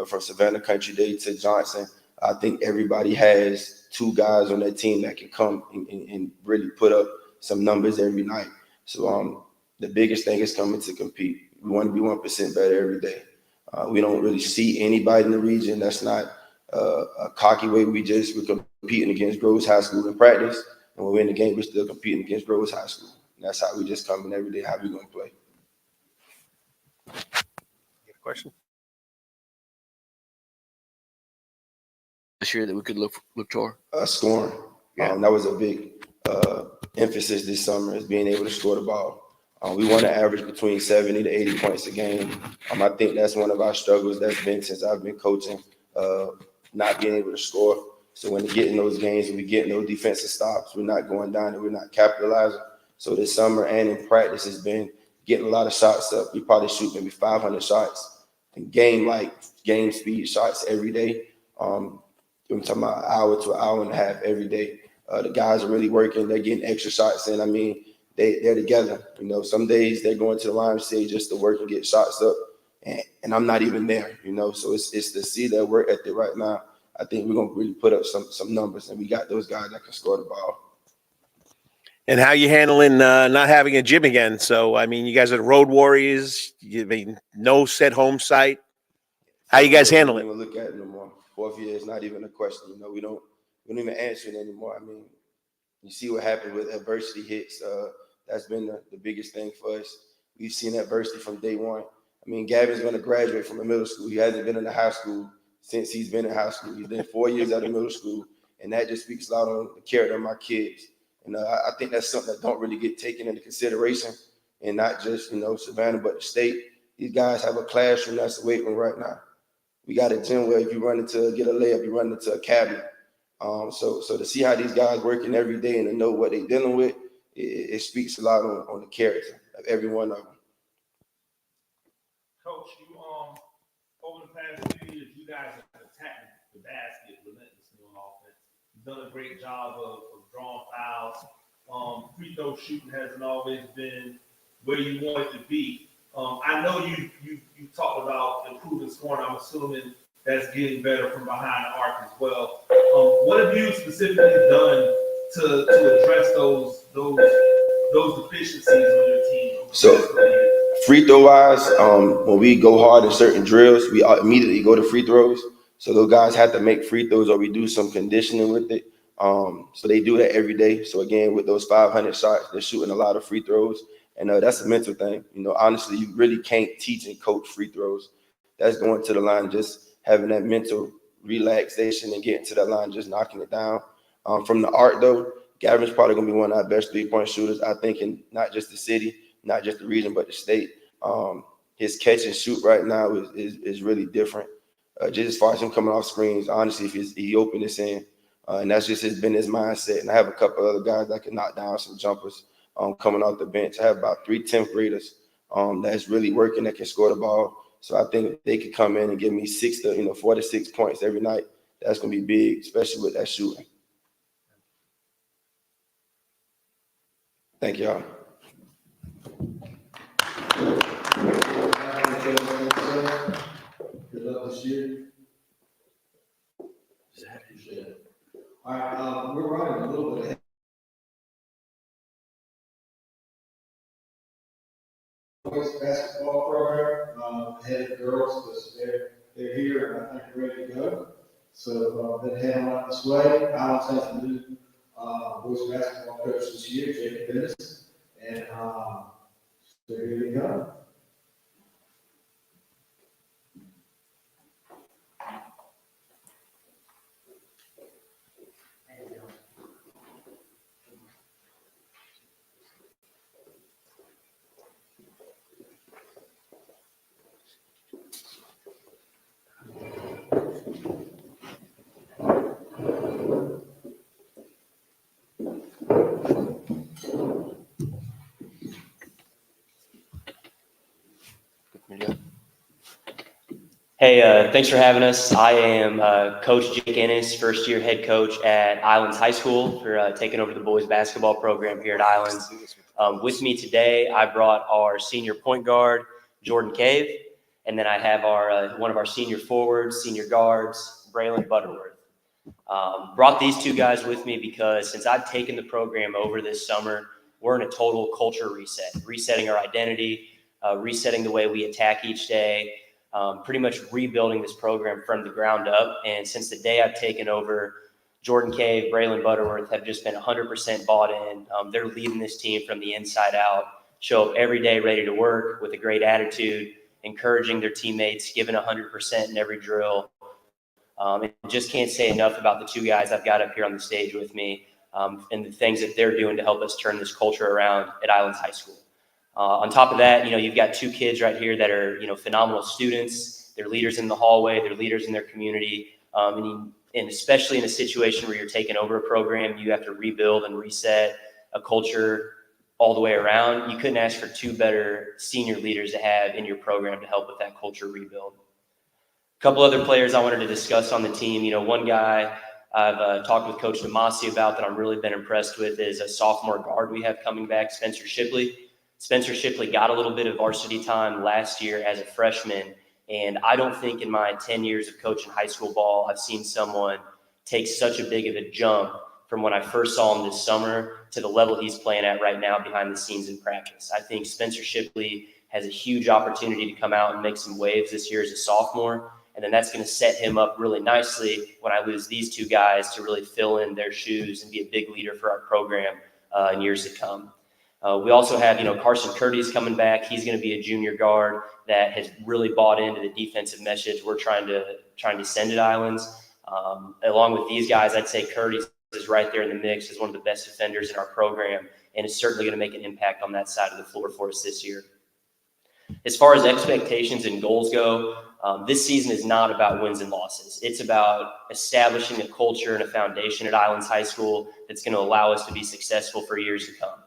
from Savannah Country Day to Johnson. I think everybody has two guys on their team that can come and really put up some numbers every night. So the biggest thing is coming to compete. We want to be 1% better every day. We don't really see anybody in the region that's not a cocky way. We're competing against Groves High School in practice. And when we're in the game, we're still competing against Groves High School. And that's how we just come in every day, how we going to play. Question? This year that we could look toward? Scoring. Yeah. That was a big emphasis this summer, is being able to score the ball. We want to average between 70 to 80 points a game. I think that's one of our struggles that's been since I've been coaching, not being able to score. So when we get in those games and we get in those defensive stops, we're not going down and we're not capitalizing. So this summer and in practice has been getting a lot of shots up. We probably shoot maybe 500 shots and game speed shots every day. I'm talking about an hour to an hour and a half every day. The guys are really working. They're getting extra shots in. I mean, they're together. Some days they're going to the YMCA just to work and get shots up, and I'm not even there. So it's to see that work ethic right now. I think we're gonna really put up some numbers, and we got those guys that can score the ball. And how you handling not having a gym again? So I mean, you guys are the road warriors. No set home site. How you guys handle it? We don't even look at it no more. Fourth year is not even a question. We don't even answer it anymore. I mean, you see what happens with adversity hits. That's been the biggest thing for us. We've seen adversity from day one. I mean, Gavin's going to graduate from a middle school. He hasn't been in the high school since he's been in high school. He's been 4 years out of middle school, and that just speaks a lot on the character of my kids. And I think that's something that don't really get taken into consideration, and not just Savannah, but the state. These guys have a classroom that's the weight room right now. We got a gym where if you run into get a layup, you run into a cabinet. So to see how these guys working every day and to know what they're dealing with, it speaks a lot on the character of every one of them. Coach, you over the past 2 years, you guys have attacked the basket relentlessly on offense. You've done a great job of drawing fouls. Free throw shooting hasn't always been where you want it to be. I know you talked about improving scoring. I'm assuming that's getting better from behind the arc as well. What have you specifically done to address those deficiencies on your team? So free throw wise, when we go hard in certain drills, we immediately go to free throws. So those guys have to make free throws or we do some conditioning with it. So they do that every day. So again, with those 500 shots, they're shooting a lot of free throws. And that's a mental thing. Honestly, you really can't teach and coach free throws. That's going to the line, just having that mental relaxation and getting to that line, just knocking it down. From the arc, though, Gavin's probably going to be one of our best three-point shooters, I think, in not just the city, not just the region, but the state. His catch and shoot right now is really different. Just as far as him coming off screens, honestly, if he open this in, and that's just been his mindset. And I have a couple other guys that can knock down some jumpers. coming off the bench. I have about 3 10th graders that's really working, that can score the ball. So I think if they could come in and give me 4 to 6 points every night, that's going to be big, especially with that shooting. Thank y'all. Good luck this year. All right, we're running a little bit ahead. Boys basketball program ahead of girls because they're here and I think ready to go. So been heading out this way. Islands has a new boys basketball coach this year, Jenkins, and they're here to go. Hey, thanks for having us. I am Coach Jenkins, first-year head coach at Islands High School for taking over the boys basketball program here at Islands. With me today, I brought our senior point guard, Jordan Cave, and then I have our one of our senior forwards, senior guards, Braylon Butterworth. Brought these two guys with me because since I've taken the program over this summer, we're in a total culture reset, resetting our identity, resetting the way we attack each day, pretty much rebuilding this program from the ground up. And since the day I've taken over, Jordan Cave, Braylon Butterworth have just been 100% bought in. They're leading this team from the inside out, show up every day ready to work with a great attitude, encouraging their teammates, giving 100% in every drill. And just can't say enough about the two guys I've got up here on the stage with me and the things that they're doing to help us turn this culture around at Islands High School. On top of that, you've got two kids right here that are, phenomenal students. They're leaders in the hallway. They're leaders in their community. And especially in a situation where you're taking over a program, you have to rebuild and reset a culture all the way around. You couldn't ask for two better senior leaders to have in your program to help with that culture rebuild. A couple other players I wanted to discuss on the team. One guy I've talked with Coach Demasi about that I've really been impressed with is a sophomore guard we have coming back, Spencer Shipley. Spencer Shipley got a little bit of varsity time last year as a freshman, and I don't think in my 10 years of coaching high school ball, I've seen someone take such a big of a jump from when I first saw him this summer to the level he's playing at right now behind the scenes in practice. I think Spencer Shipley has a huge opportunity to come out and make some waves this year as a sophomore, and then that's going to set him up really nicely when I lose these two guys to really fill in their shoes and be a big leader for our program in years to come. We also have, Carson Curdy's coming back. He's going to be a junior guard that has really bought into the defensive message we're trying to send at Islands. Along with these guys, I'd say Curdy's is right there in the mix as one of the best defenders in our program and is certainly going to make an impact on that side of the floor for us this year. As far as expectations and goals go, this season is not about wins and losses. It's about establishing a culture and a foundation at Islands High School that's going to allow us to be successful for years to come.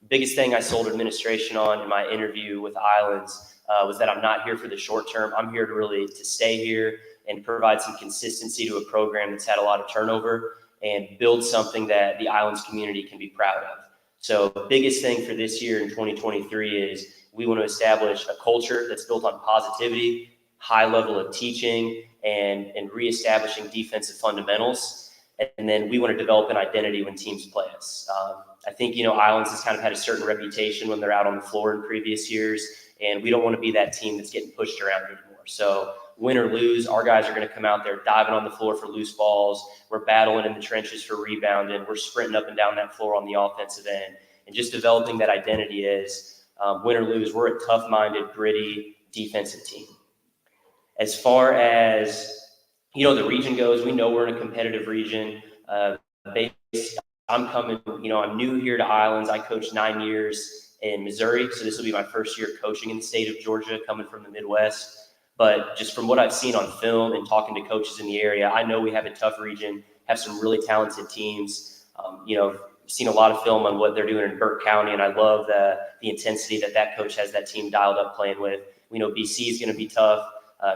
Biggest thing I sold administration on in my interview with Islands was that I'm not here for the short term. I'm here to stay here and provide some consistency to a program that's had a lot of turnover and build something that the Islands community can be proud of. So the biggest thing for this year in 2023 is we want to establish a culture that's built on positivity, high level of teaching, and reestablishing defensive fundamentals. And then we want to develop an identity when teams play us. I think, Islands has kind of had a certain reputation when they're out on the floor in previous years, and we don't want to be that team that's getting pushed around anymore. So win or lose, our guys are going to come out there diving on the floor for loose balls. We're battling in the trenches for rebounding. We're sprinting up and down that floor on the offensive end and just developing that identity as win or lose. We're a tough-minded, gritty defensive team. As far as, the region goes, we know we're in a competitive region. I'm new here to Islands. I coached 9 years in Missouri, so this will be my first year coaching in the state of Georgia, coming from the Midwest. But just from what I've seen on film and talking to coaches in the area, I know we have a tough region, have some really talented teams. seen a lot of film on what they're doing in Burke County, and I love the intensity that coach has that team dialed up playing with. We know BC is going to be tough.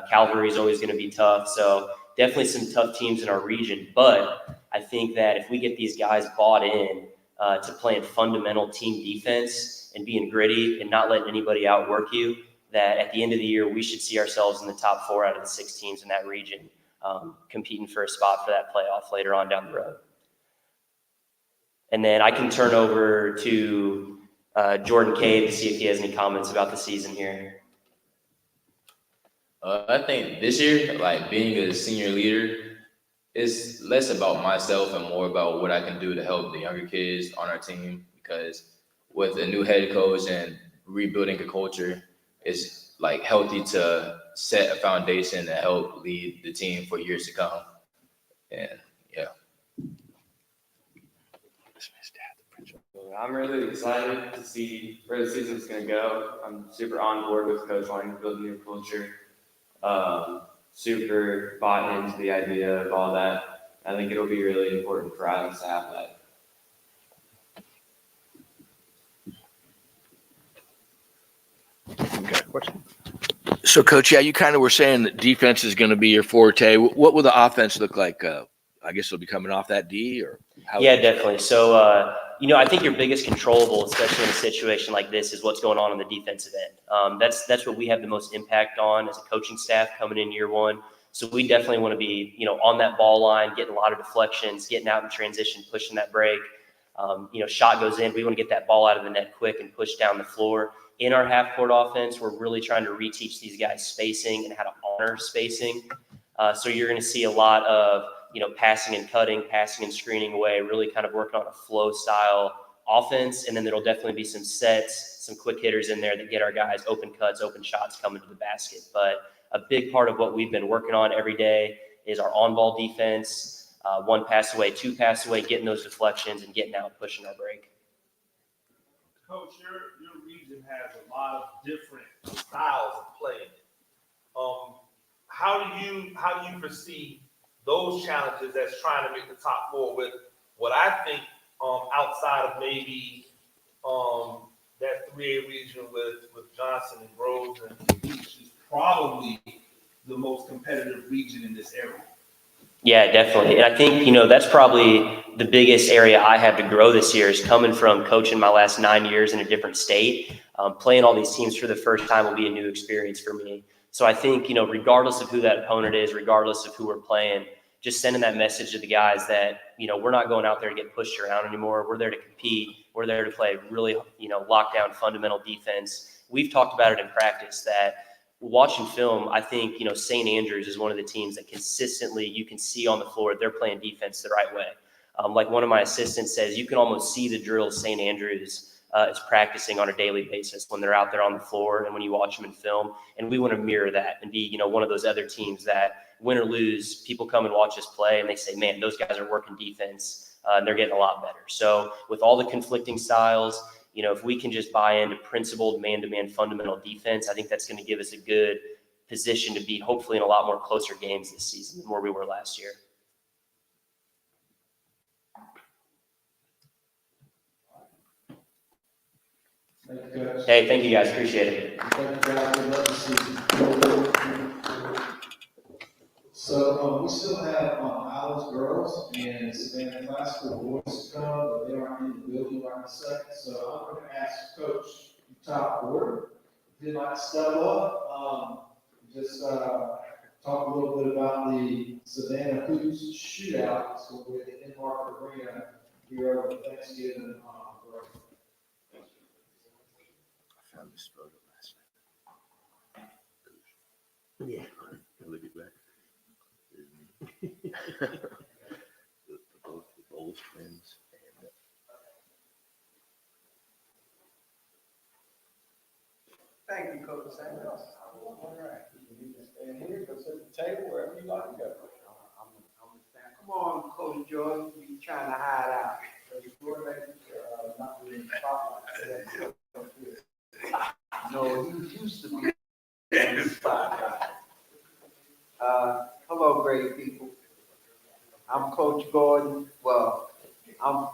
Calvary is always going to be tough. So definitely some tough teams in our region. But I think that if we get these guys bought in to playing fundamental team defense and being gritty and not letting anybody outwork you, that at the end of the year, we should see ourselves in the top 4 out of the 6 teams in that region, competing for a spot for that playoff later on down the road. And then I can turn over to Jordan Cade to see if he has any comments about the season here. I think this year, like being a senior leader, is less about myself and more about what I can do to help the younger kids on our team. Because with a new head coach and rebuilding a culture, it's like healthy to set a foundation to help lead the team for years to come. And yeah. I'm really excited to see where the season's going to go. I'm super on board with Coach wanting to build a new culture. Super bought into the idea of all that. I think it'll be really important for Islands to have that. Okay, question. So, Coach, yeah, you kind of were saying that defense is going to be your forte. What will the offense look like? I guess it'll be coming off that D, or how? Yeah, definitely. So, I think your biggest controllable, especially in a situation like this, is what's going on the defensive end. That's what we have the most impact on as a coaching staff coming in year one. So we definitely want to be, on that ball line, getting a lot of deflections, getting out in transition, pushing that break. Shot goes in. We want to get that ball out of the net quick and push down the floor. In our half-court offense, we're really trying to reteach these guys spacing and how to honor spacing. So you're going to see a lot of, passing and cutting, passing and screening away, really kind of working on a flow style offense. And then there'll definitely be some sets, some quick hitters in there that get our guys open cuts, open shots coming to the basket. But a big part of what we've been working on every day is our on-ball defense, 1 pass away, 2 pass away, getting those deflections and getting out, pushing our break. Coach, your region has a lot of different styles of playing. How do you foresee those challenges as trying to make the top 4 with what I think outside of maybe that 3A region with Johnson and Groves and Beach is probably the most competitive region in this area? Yeah, definitely. And I think, that's probably the biggest area I have to grow this year is coming from coaching my last 9 years in a different state. Playing all these teams for the first time will be a new experience for me. So I think, regardless of who that opponent is, regardless of who we're playing, just sending that message to the guys that, we're not going out there to get pushed around anymore. We're there to compete. We're there to play really, lockdown fundamental defense. We've talked about it in practice that watching film, I think, St. Andrews is one of the teams that consistently you can see on the floor, they're playing defense the right way. Like one of my assistants says, you can almost see the drills St. Andrews is practicing on a daily basis when they're out there on the floor and when you watch them in film. And we want to mirror that and be, one of those other teams that win or lose, people come and watch us play and they say, man, those guys are working defense and they're getting a lot better. So with all the conflicting styles, if we can just buy into principled man-to-man fundamental defense, I think that's going to give us a good position to be hopefully in a lot more closer games this season than where we were last year. Hey, thank you guys. Appreciate it. Thank you guys. Good luck this season. So we still have Islands girls and Savannah Classical boys to come, but they aren't in the building right in a second. So I'm going to ask Coach top order if you'd like to step up, just talk a little bit about the Savannah Hoops shootout. So we're at the Inmark Arena here over Thanksgiving break. I found this photo last night. Yeah. Look at that. the Bowles twins. Thank you, Coach Samuels. All right. You can stand here, go sit at the table, wherever you like to go. Come on, Coach Jordan, you trying to hide out. Not really in the spotlight. No, you used to be in the spotlight. Hello, great people. I'm Coach Gordon. Well, I'm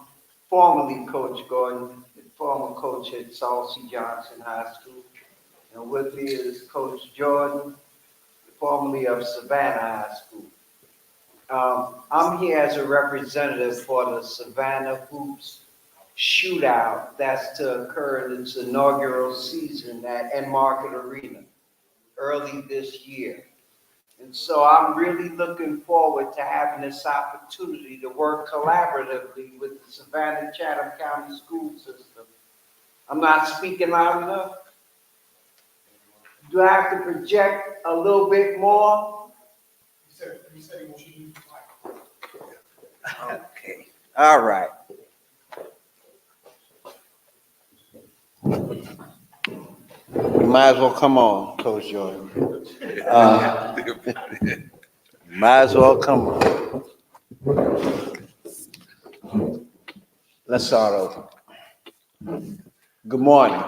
formerly Coach Gordon, former coach at South C. Johnson High School. And with me is Coach Jordan, formerly of Savannah High School. I'm here as a representative for the Savannah Hoops Shootout that's to occur in its inaugural season at Market Arena early this year. And so I'm really looking forward to having this opportunity to work collaboratively with the Savannah Chatham County School System. I'm not speaking loud enough. Do I have to project a little bit more? Okay, all right. You might as well come on, Coach Jordan. Might as well come on. Let's start over. Good morning.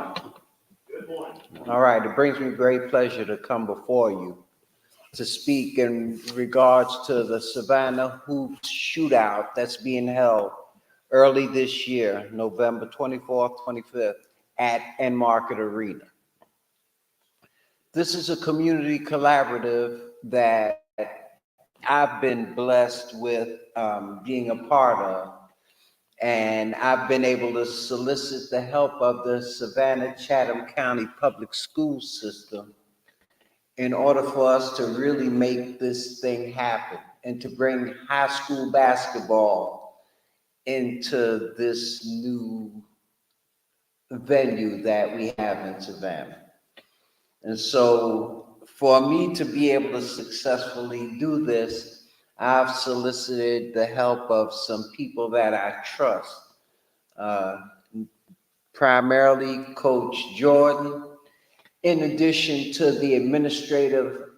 Good morning. All right, it brings me great pleasure to come before you to speak in regards to the Savannah Hoops Shootout that's being held early this year, November 24th, 25th, at Market Arena. This is a community collaborative that I've been blessed with being a part of, and I've been able to solicit the help of the Savannah Chatham County Public School System in order for us to really make this thing happen and to bring high school basketball into this new venue that we have in Savannah. And so for me to be able to successfully do this, I've solicited the help of some people that I trust, primarily Coach Jordan, in addition to the administrative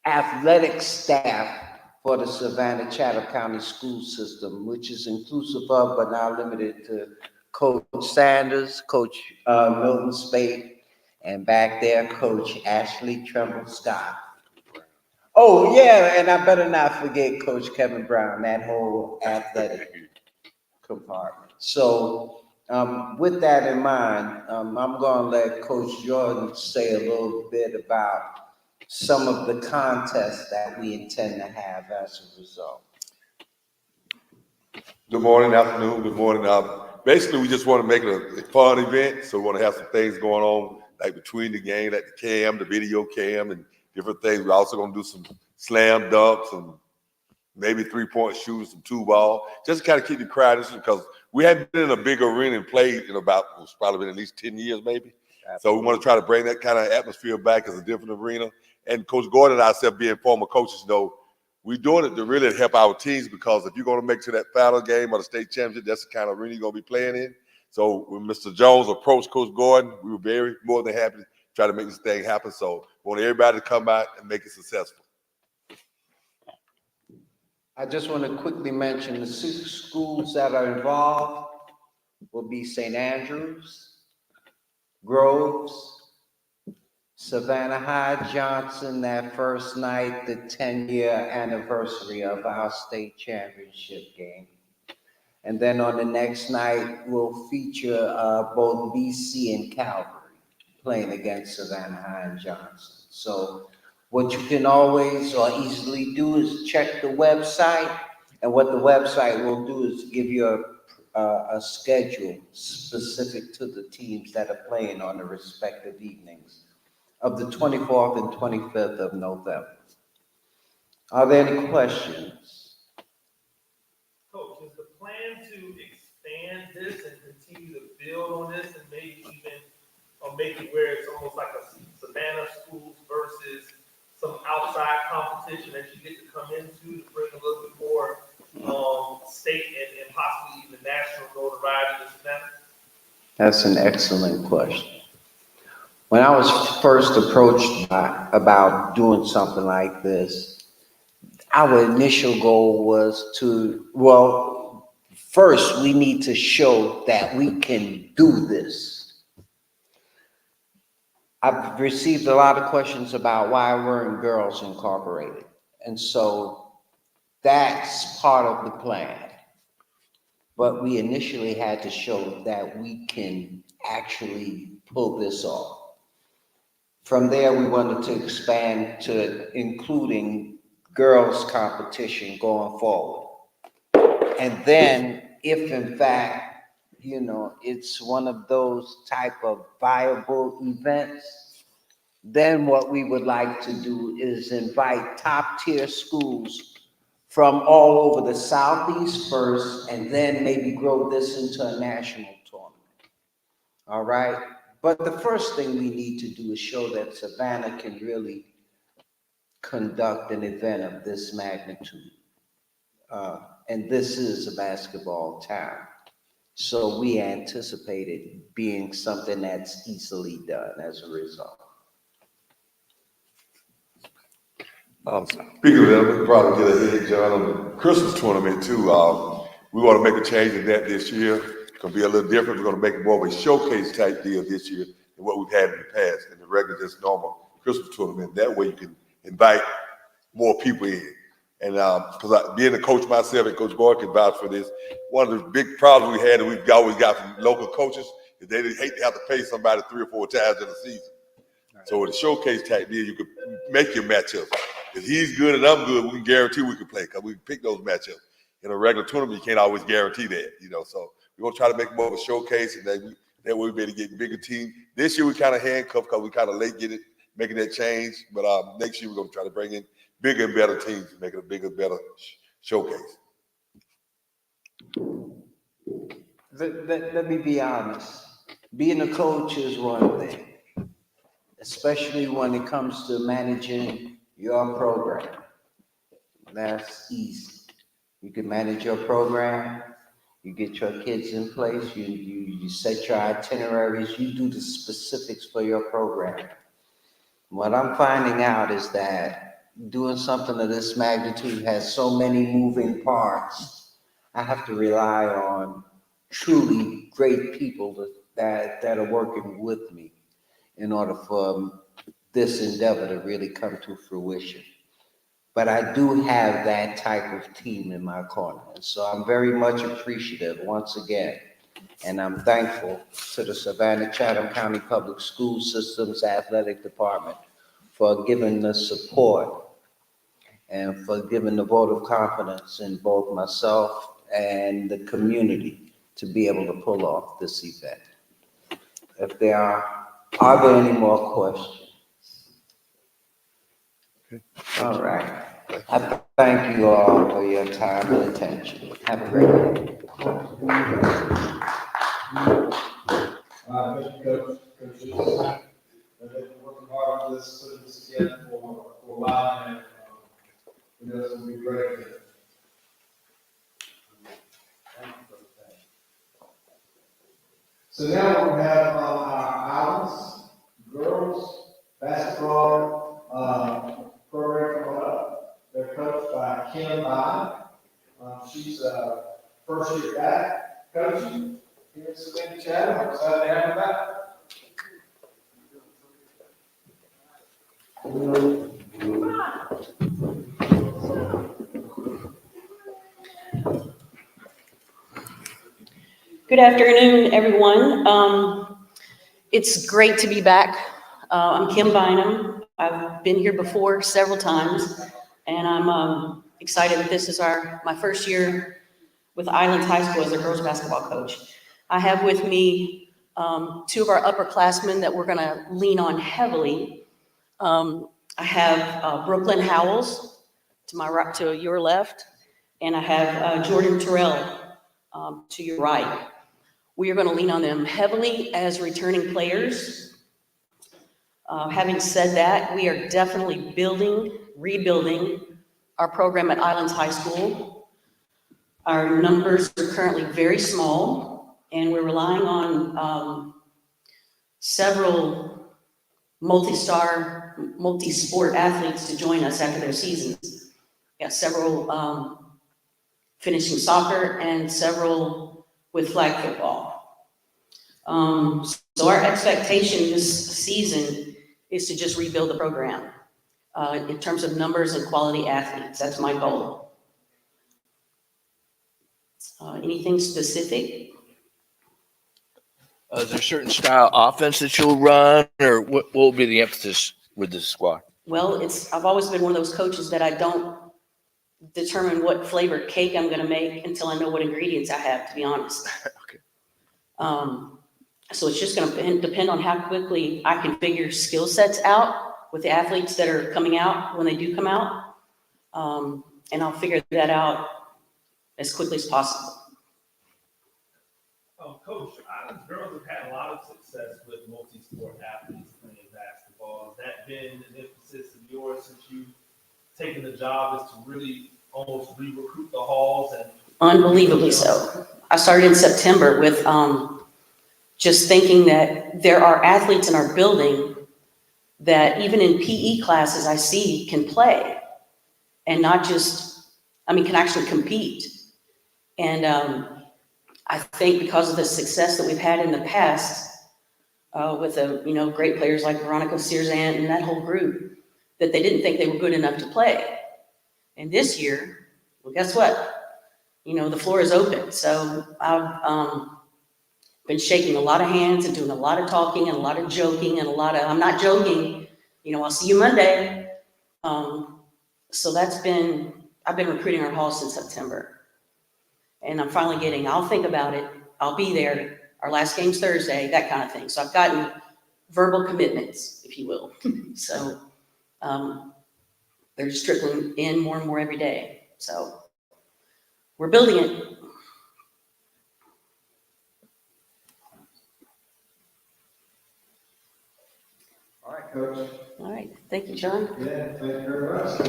athletic staff for the Savannah Chatham County School System, which is inclusive of, but not limited to, Coach Sanders, Coach Milton Spate, and back there, Coach Ashley Tremble Scott. Oh, yeah, and I better not forget Coach Kevin Brown, that whole athletic compartment. So with that in mind, I'm going to let Coach Jordan say a little bit about some of the contests that we intend to have as a result. Good morning, afternoon, good morning. Basically, we just want to make it a fun event, so we want to have some things going on, like between the game, like the cam, the video cam, and different things. We're also going to do some slam dunks and maybe three-point shooting, some two-ball, just to kind of keep the crowd interested, because we haven't been in a big arena and played in about, it's probably been at least 10 years, maybe. So we want to try to bring that kind of atmosphere back as a different arena. And Coach Gordon and I, ourselves being former coaches, know we're doing it to really help our teams, because if you're going to make it to that final game or the state championship, that's the kind of arena you're going to be playing in. So when Mr. Jones approached Coach Gordon, we were more than happy to try to make this thing happen. So we want everybody to come out and make it successful. I just want to quickly mention the 6 schools that are involved will be St. Andrews, Groves, Savannah High, Johnson, that first night, the 10-year anniversary of our state championship game. And then on the next night, we'll feature both BC and Calvary playing against Savannah High and Johnson. So what you can always or easily do is check the website, and what the website will do is give you a schedule specific to the teams that are playing on the respective evenings of the 24th and 25th of November. Are there any questions? Coach, is the plan to expand this and continue to build on this and maybe even make it where it's almost like a Savannah schools versus some outside competition that you get to come into to bring a little bit more state and possibly even national notoriety to Savannah? That's an excellent question. When I was first approached about doing something like this, our initial goal was to, well, first we need to show that we can do this. I've received a lot of questions about why weren't Girls Incorporated. And so that's part of the plan. but we initially had to show that we can actually pull this off. From there, we wanted to expand to including girls' competition going forward. And then, if in fact, it's one of those type of viable events, then what we would like to do is invite top-tier schools from all over the Southeast first, and then maybe grow this into a national tournament. All right? But the first thing we need to do is show that Savannah can really conduct an event of this magnitude. And this is a basketball town. So we anticipate it being something that's easily done as a result. Speaking of that, we could probably get ahead, John, on the Christmas tournament too. We want to make a change in that this year. It's going to be a little different. We're going to make it more of a showcase type deal this year than what we've had in the past, in the regular, just normal Christmas tournament. That way you can invite more people in. And because being a coach myself, and Coach Boyd can vouch for this, one of the big problems we had and we've always got from local coaches is they hate to have to pay somebody 3 or 4 times in a season. So with a showcase type deal, you could make your matchups. If he's good and I'm good, we can guarantee we can play because we can pick those matchups. In a regular tournament, you can't always guarantee that, So we're going to try to make more of a showcase, and that way we better get bigger team. This year we kind of handcuffed because we kind of late making that change. But next year we're going to try to bring in bigger and better teams and make it a bigger, better showcase. Let me be honest. Being a coach is one thing, especially when it comes to managing your program. That's easy. You can manage your program, you get your kids in place, you set your itineraries, you do the specifics for your program. What I'm finding out is that doing something of this magnitude has so many moving parts. I have to rely on truly great people that are working with me in order for this endeavor to really come to fruition. But I do have that type of team in my corner. And so I'm very much appreciative once again. And I'm thankful to the Savannah Chatham County Public School System's athletic department for giving the support and for giving the vote of confidence in both myself and the community to be able to pull off this event. If there are there any more questions? All right. I thank you all for your time and attention. Have a great day. Mr. Coach, coaches, they've been working hard on this, putting this together for a while, and it's going to be great. So now we have our Islands girls basketball program coming up. They're coached by Kim Bynum. She's first year back coaching here in Savannah Chatham. I'm excited to have her back. Good afternoon, everyone. It's great to be back. I'm Kim Bynum. I've been here before several times, and I'm excited that this is my first year with Islands High School as a girls basketball coach. I have with me 2 of our upperclassmen that we're going to lean on heavily. I have Brooklyn Howells to my right, to your left, and I have Jordan Terrell to your right. We are going to lean on them heavily as returning players. Having said that, we are definitely rebuilding our program at Islands High School. Our numbers are currently very small, and we're relying on several multi-star, multi-sport athletes to join us after their seasons. We got several finishing soccer and several with flag football. So our expectation this season is to just rebuild the program in terms of numbers and quality athletes. That's my goal. Anything specific? Is there a certain style offense that you'll run, or what will be the emphasis with this squad? Well, I've always been one of those coaches that I don't determine what flavored cake I'm gonna make until I know what ingredients I have, to be honest. Okay. So it's just gonna depend on how quickly I can figure skill sets out with the athletes that are coming out when they do come out. And I'll figure that out as quickly as possible. Coach, Island's girls have had a lot of success with multi-sport athletes playing basketball. Has that been an emphasis of yours since you've taken the job, is to really almost re-recruit the halls? And Unbelievably so. I started in September with just thinking that there are athletes in our building that even in PE classes I see can play and not just, can actually compete. And I think because of the success that we've had in the past with great players like Veronica Sears-Ant and that whole group, that they didn't think they were good enough to play. And this year, well, guess what? The floor is open. So I've been shaking a lot of hands and doing a lot of talking and a lot of joking and I'm not joking, I'll see you Monday. So I've been recruiting our hall since September. And I'm finally I'll think about it, I'll be there, our last game's Thursday, that kind of thing. So I've gotten verbal commitments, if you will. So they're just trickling in more and more every day. So we're building it. All right, Coach. All right, thank you, John. Yeah, thank you very much.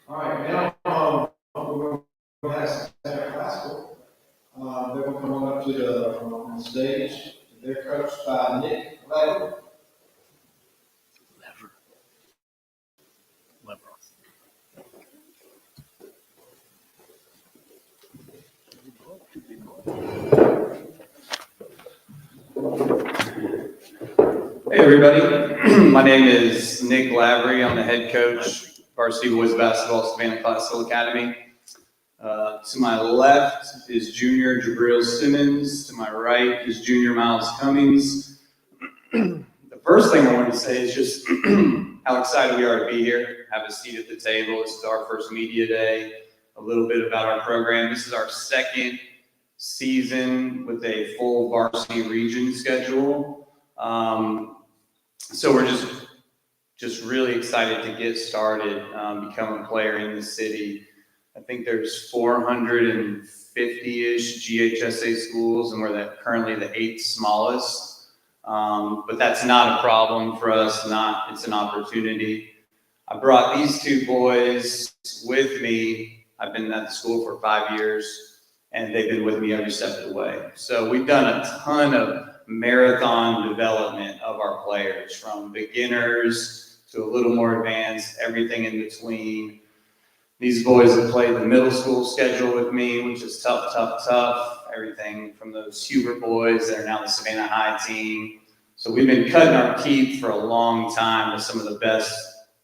All right, now we're going to ask Savannah Classical. They're going to come on up to the stage. They're coached by Nick Lever. Hey everybody, my name is Nick Lavery. I'm the head coach, varsity boys basketball, Savannah Classical Academy. To my left is junior Jabril Simmons. To my right is junior Miles Cummings. The first thing I wanted to say is just how excited we are to be here, have a seat at the table. This is our first media day, a little bit about our program. This is our second season with a full varsity region schedule. So we're just really excited to get started, become a player in the city. I think there's 450-ish GHSA schools, and we're currently the 8th smallest. But that's not a problem for us. It's an opportunity. I brought these two boys with me. I've been at the school for 5 years, and they've been with me every step of the way. So we've done a ton of marathon development of our players, from beginners to a little more advanced, everything in between. These boys have played the middle school schedule with me, which is tough. Everything from those Hubert boys that are now the Savannah High team. So we've been cutting our teeth for a long time with some of the best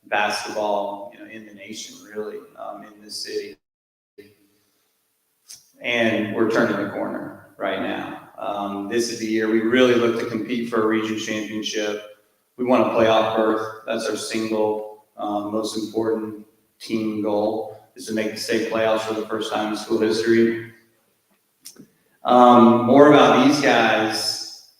basketball in the nation, really, in this city. And we're turning the corner right now. This is the year we really look to compete for a region championship. We want a playoff berth. That's our single most important team goal, is to make the state playoffs for the first time in school history. More about these guys.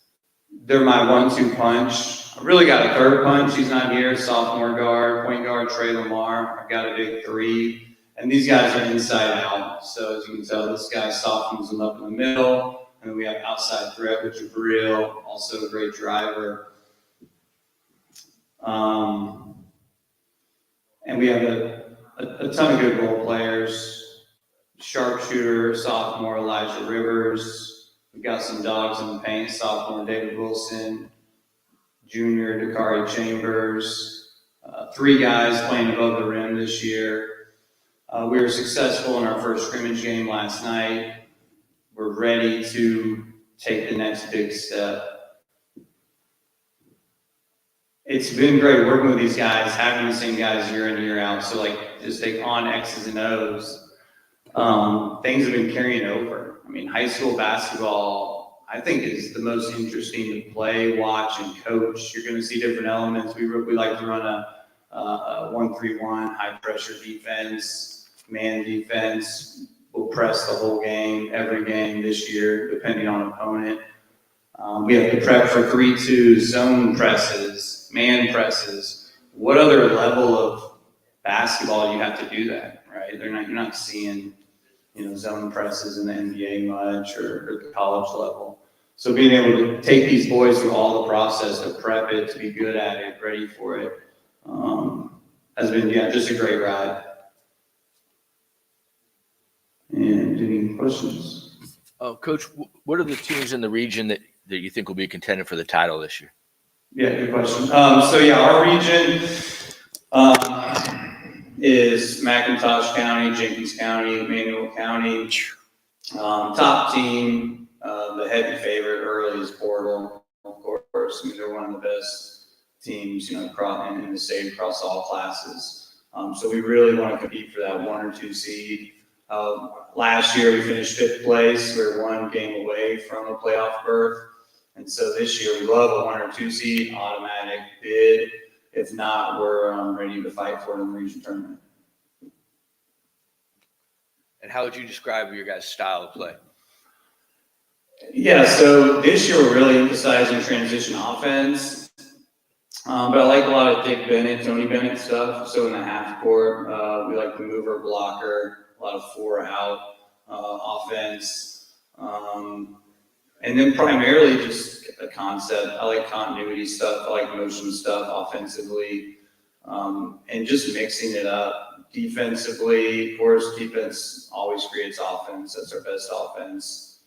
They're my 1-2 punch. I've really got a third punch. He's not here. Sophomore guard, point guard Trey Lamar. I've got a big 3. And these guys are inside out. So as you can tell, this guy softens them up in the middle. And then we have outside threat with Jabril, also a great driver. And we have a ton of good role players. Sharpshooter, sophomore Elijah Rivers. We've got some dogs in the paint, sophomore David Wilson. Junior Dakari Chambers. 3 guys playing above the rim this year. We were successful in our first scrimmage game last night. We're ready to take the next big step. It's been great working with these guys, having the same guys year in, year out. So like, just take on X's and O's. Things have been carrying over. I mean, high school basketball, I think, is the most interesting to play, watch, and coach. You're going to see different elements. We like to run a 1-3-1 high pressure defense, man defense. We'll press the whole game, every game this year, depending on opponent. We have to prep for 3-2 zone presses, man presses. What other level of basketball do you have to do that, right? You're not seeing, zone presses in the NBA much or the college level. So being able to take these boys through all the process to prep it, to be good at it, ready for it, has been, just a great ride. And any questions? Coach, what are the teams in the region that you think will be contending for the title this year? Yeah, good question. Our region is McIntosh County, Jenkins County, Emmanuel County. Top team, the heavy favorite early is Portal, of course. I mean, they're one of the best teams, in the state across all classes. So we really want to compete for that 1 or 2 seed. Last year we finished 5th place. We were 1 game away from a playoff berth. And so this year we love a 1 or 2 seed, automatic bid. If not, we're ready to fight for it in the region tournament. And how would you describe your guys' style of play? Yeah, so this year we're really emphasizing transition offense. But I like a lot of Dick Bennett, Tony Bennett stuff. So in the half court, we like the mover blocker, a lot of 4-out offense. And then primarily just a concept. I like continuity stuff. I like motion stuff offensively. And just mixing it up. Defensively, of course, defense always creates offense. That's our best offense.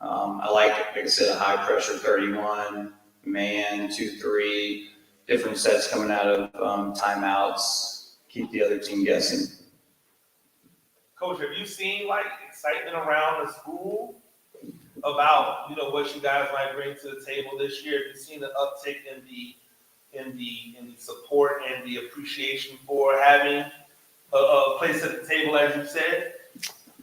I like I said, a high pressure 31, man, 2-3, different sets coming out of timeouts, keep the other team guessing. Coach, have you seen excitement around the school about what you guys might bring to the table this year? Have you seen an uptick in the support and the appreciation for having a place at the table, as you said?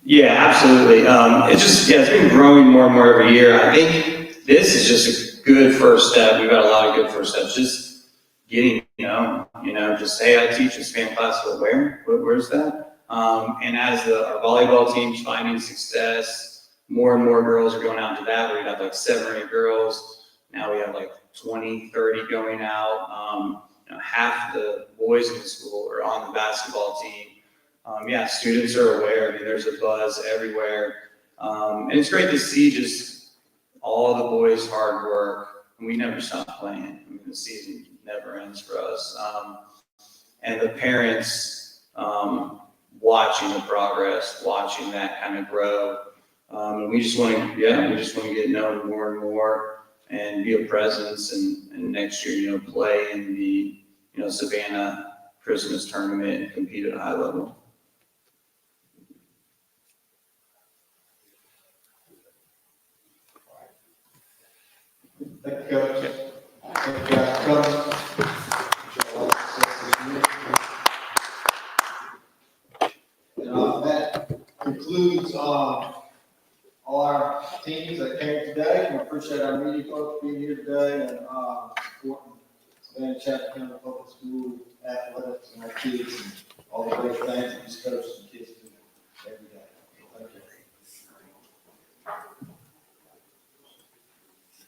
Yeah, absolutely. It's been growing more and more every year. I think this is just a good first step. We've got a lot of good first steps. Just getting, just hey, I teach a Savannah Classical. Where's that? And as our volleyball team's finding success, more and more girls are going out to that. We got 7 or 8 girls. Now we have 20, 30 going out. Half the boys in the school are on the basketball team. Students are aware. I mean, there's a buzz everywhere. And it's great to see just all the boys' hard work. And we never stop playing. I mean, the season never ends for us. And the parents watching the progress, watching that kind of grow. And we just want to get known more and more and be a presence. And next year, play in the Savannah Christmas tournament and compete at a high level. Thank you, Coach. Thank you guys for coming. That concludes all our teams that came today. We appreciate our media folks being here today and supporting Savannah Chapter County Public School athletics and our kids and all the great things that these coaches and